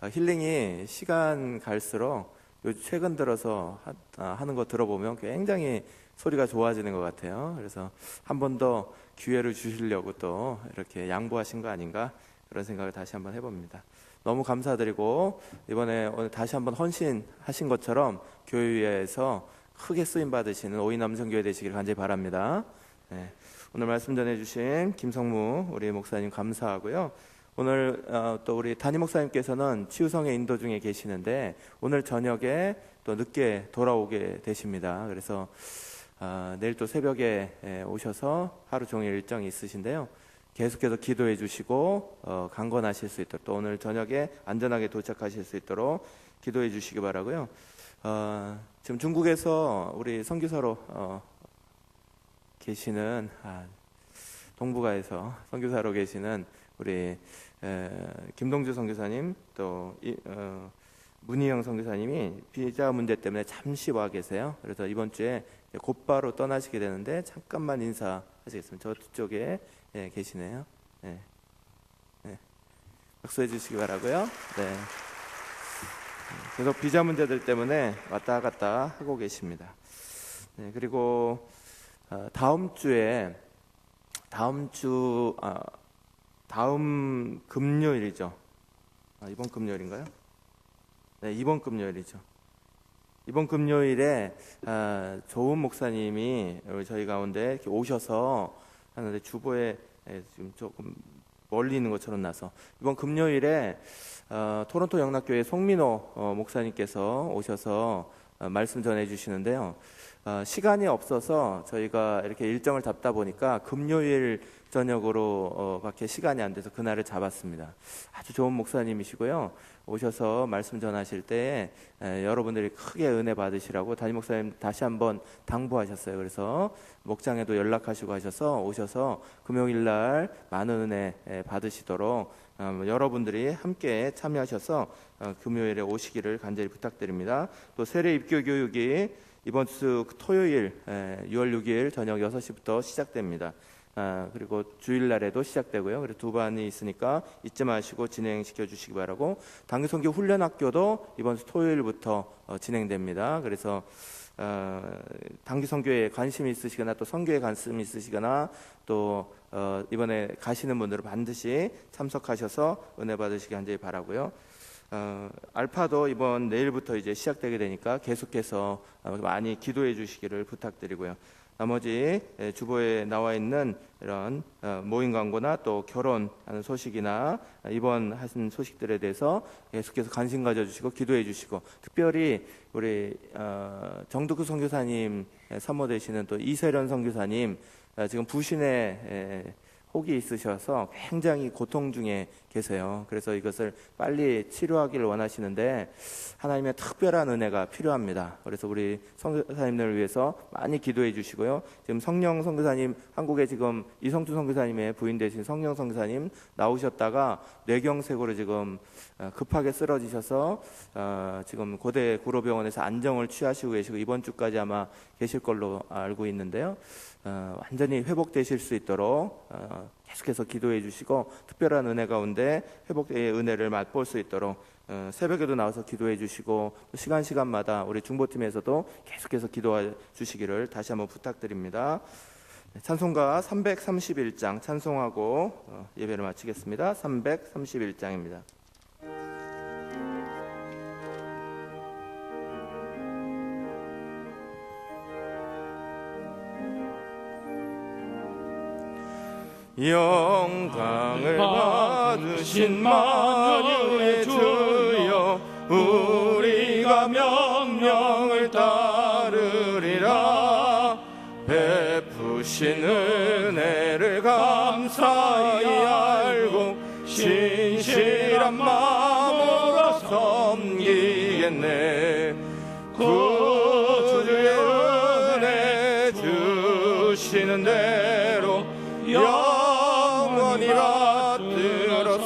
[SPEAKER 8] 힐링이 시간 갈수록 최근 들어서 하는 거 들어보면 굉장히 소리가 좋아지는 것 같아요. 그래서 한 번 더 기회를 주시려고 또 이렇게 양보하신 거 아닌가, 그런 생각을 다시 한번 해봅니다. 너무 감사드리고, 이번에 오늘 다시 한번 헌신하신 것처럼 교회에서 크게 쓰임 받으시는 오이남성교회 되시길 간절히 바랍니다. 네. 오늘 말씀 전해주신 김성무 우리 목사님 감사하고요. 오늘 또 우리 담임 목사님께서는 치유성의 인도 중에 계시는데 오늘 저녁에 또 늦게 돌아오게 되십니다. 그래서 내일 또 새벽에 오셔서 하루 종일 일정이 있으신데요. 계속해서 기도해 주시고 강건하실 수 있도록, 또 오늘 저녁에 안전하게 도착하실 수 있도록 기도해 주시기 바라고요. 지금 중국에서 우리 선교사로 계시는 동북아에서 선교사로 계시는 우리 김동주 선교사님, 또 문희영 선교사님이 비자 문제 때문에 잠시 와 계세요. 그래서 이번 주에 곧바로 떠나시게 되는데 잠깐만 인사하시겠습니다. 저 뒤쪽에 계시네요. 네. 박수해 주시기 바라고요. 네. 계속 비자 문제들 때문에 왔다 갔다 하고 계십니다. 네, 그리고 다음 금요일이죠. 이번 금요일인가요? 네, 이번 금요일이죠. 이번 금요일에 좋은 목사님이 저희 가운데 이렇게 오셔서 하는데 주보에 지금 조금 멀리 있는 것처럼 나서, 이번 금요일에 토론토 영락교회 송민호 목사님께서 오셔서 말씀 전해 주시는데요. 시간이 없어서 저희가 이렇게 일정을 잡다 보니까 금요일 저녁으로 밖에 시간이 안 돼서 그날을 잡았습니다. 아주 좋은 목사님이시고요. 오셔서 말씀 전하실 때 여러분들이 크게 은혜 받으시라고 담임 목사님 다시 한번 당부하셨어요. 그래서 목장에도 연락하시고 하셔서 오셔서 금요일 날 많은 은혜 받으시도록 여러분들이 함께 참여하셔서 금요일에 오시기를 간절히 부탁드립니다. 또 세례 입교 교육이 이번 주 토요일 6월 6일 저녁 6시부터 시작됩니다. 그리고 주일날에도 시작되고요. 그래서 두 반이 있으니까 잊지 마시고 진행시켜 주시기 바라고, 당기선교 훈련학교도 이번 주 토요일부터 진행됩니다. 그래서 당기선교에 관심이 있으시거나 또 선교에 관심이 있으시거나 또 이번에 가시는 분들은 반드시 참석하셔서 은혜 받으시기 간절히 바라고요. 알파도 이번 내일부터 이제 시작되게 되니까 계속해서 많이 기도해 주시기를 부탁드리고요. 나머지 주보에 나와 있는 이런 모임 광고나 또 결혼하는 소식이나 이번 하신 소식들에 대해서 계속해서 관심 가져주시고 기도해 주시고, 특별히 우리 정두구 선교사님 사모되시는 또 이세련 선교사님 지금 부신에 혹이 있으셔서 굉장히 고통 중에 계세요. 그래서 이것을 빨리 치료하기를 원하시는데 하나님의 특별한 은혜가 필요합니다. 그래서 우리 선교사님들을 위해서 많이 기도해 주시고요. 지금 성령 선교사님, 한국에 지금 이성준 선교사님의 부인 되신 성령 선교사님 나오셨다가 뇌경색으로 지금 급하게 쓰러지셔서 지금 고대 구로병원에서 안정을 취하시고 계시고 이번 주까지 아마 계실 걸로 알고 있는데요. 완전히 회복되실 수 있도록 계속해서 기도해 주시고, 특별한 은혜 가운데 회복의 은혜를 맛볼 수 있도록 새벽에도 나와서 기도해 주시고, 시간마다 우리 중보팀에서도 계속해서 기도해 주시기를 다시 한번 부탁드립니다. 찬송가 331장 찬송하고 예배를 마치겠습니다. 331장입니다.
[SPEAKER 1] 영광을 받으신 만유의 주여
[SPEAKER 8] 우리가 명령을 따르리라. 베푸신 은혜를 감사히 알고 신실한 마음으로 섬기겠네. 구주의 은혜 주시는 대로 영원히 받들어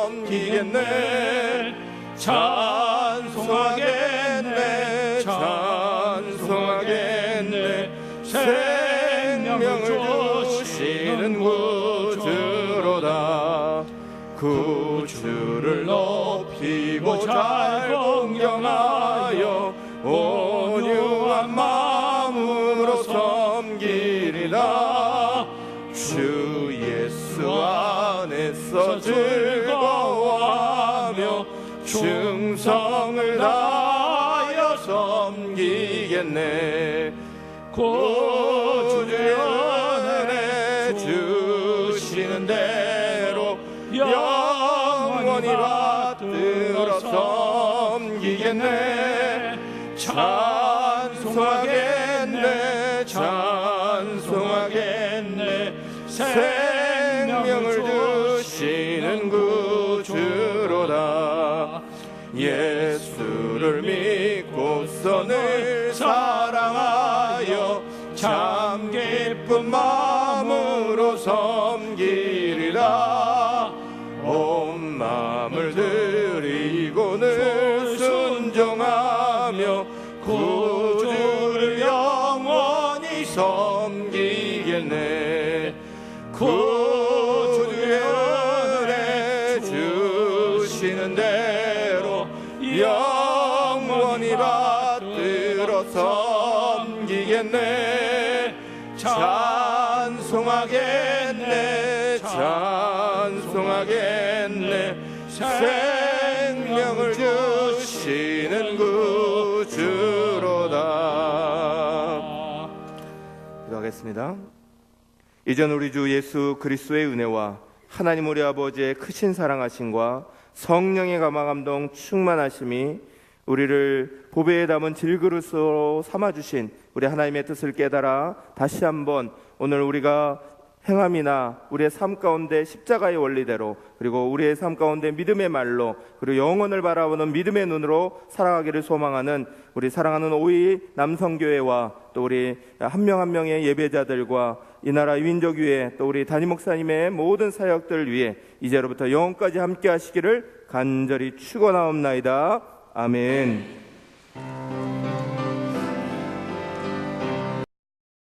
[SPEAKER 8] 섬기겠네. 찬송하겠네, 찬송하겠네. 생명을 주시는 구주로다. 구주를 높이고 잘 공경하여 온유한 마음으로 섬기리라. 주 예수 안에서 즐거워하며 충성을 다하여 섬기겠네. 구주의 은혜 주시는 대로 영원히 받들어 섬기겠네. 찬송하겠네, 찬송하겠네. 생명을 주시는 구주로다. 예수를 믿고서 늘 사랑하여 참 기쁜 마음으로 섬기리라. 온 마음을 드리고 늘 순종하며 구주를 영원히 섬기겠네. 구주의 은혜 주시는 대로 영원히 받들어 섬기겠네. 찬송하겠네, 찬송하겠네. 생명을 주시는 구주로다. 기도하겠습니다. 이전 우리 주 예수 그리스도의 은혜와 하나님 우리 아버지의 크신 사랑하심과 성령의 감화감동 충만하심이 우리를 보배에 담은 질그릇으로 삼아주신 우리 하나님의 뜻을 깨달아 다시 한번 오늘 우리가 행함이나 우리의 삶 가운데 십자가의 원리대로, 그리고 우리의 삶 가운데 믿음의 말로, 그리고 영혼을 바라보는 믿음의 눈으로 살아가기를 소망하는 우리 사랑하는 오이 남성교회와 또 우리 한 명 한 명의 예배자들과 이 나라 위인족위회 또 우리 담임 목사님의 모든 사역들 위해 이제로부터 영원까지 함께 하시기를 간절히 축원하옵나이다. 아멘.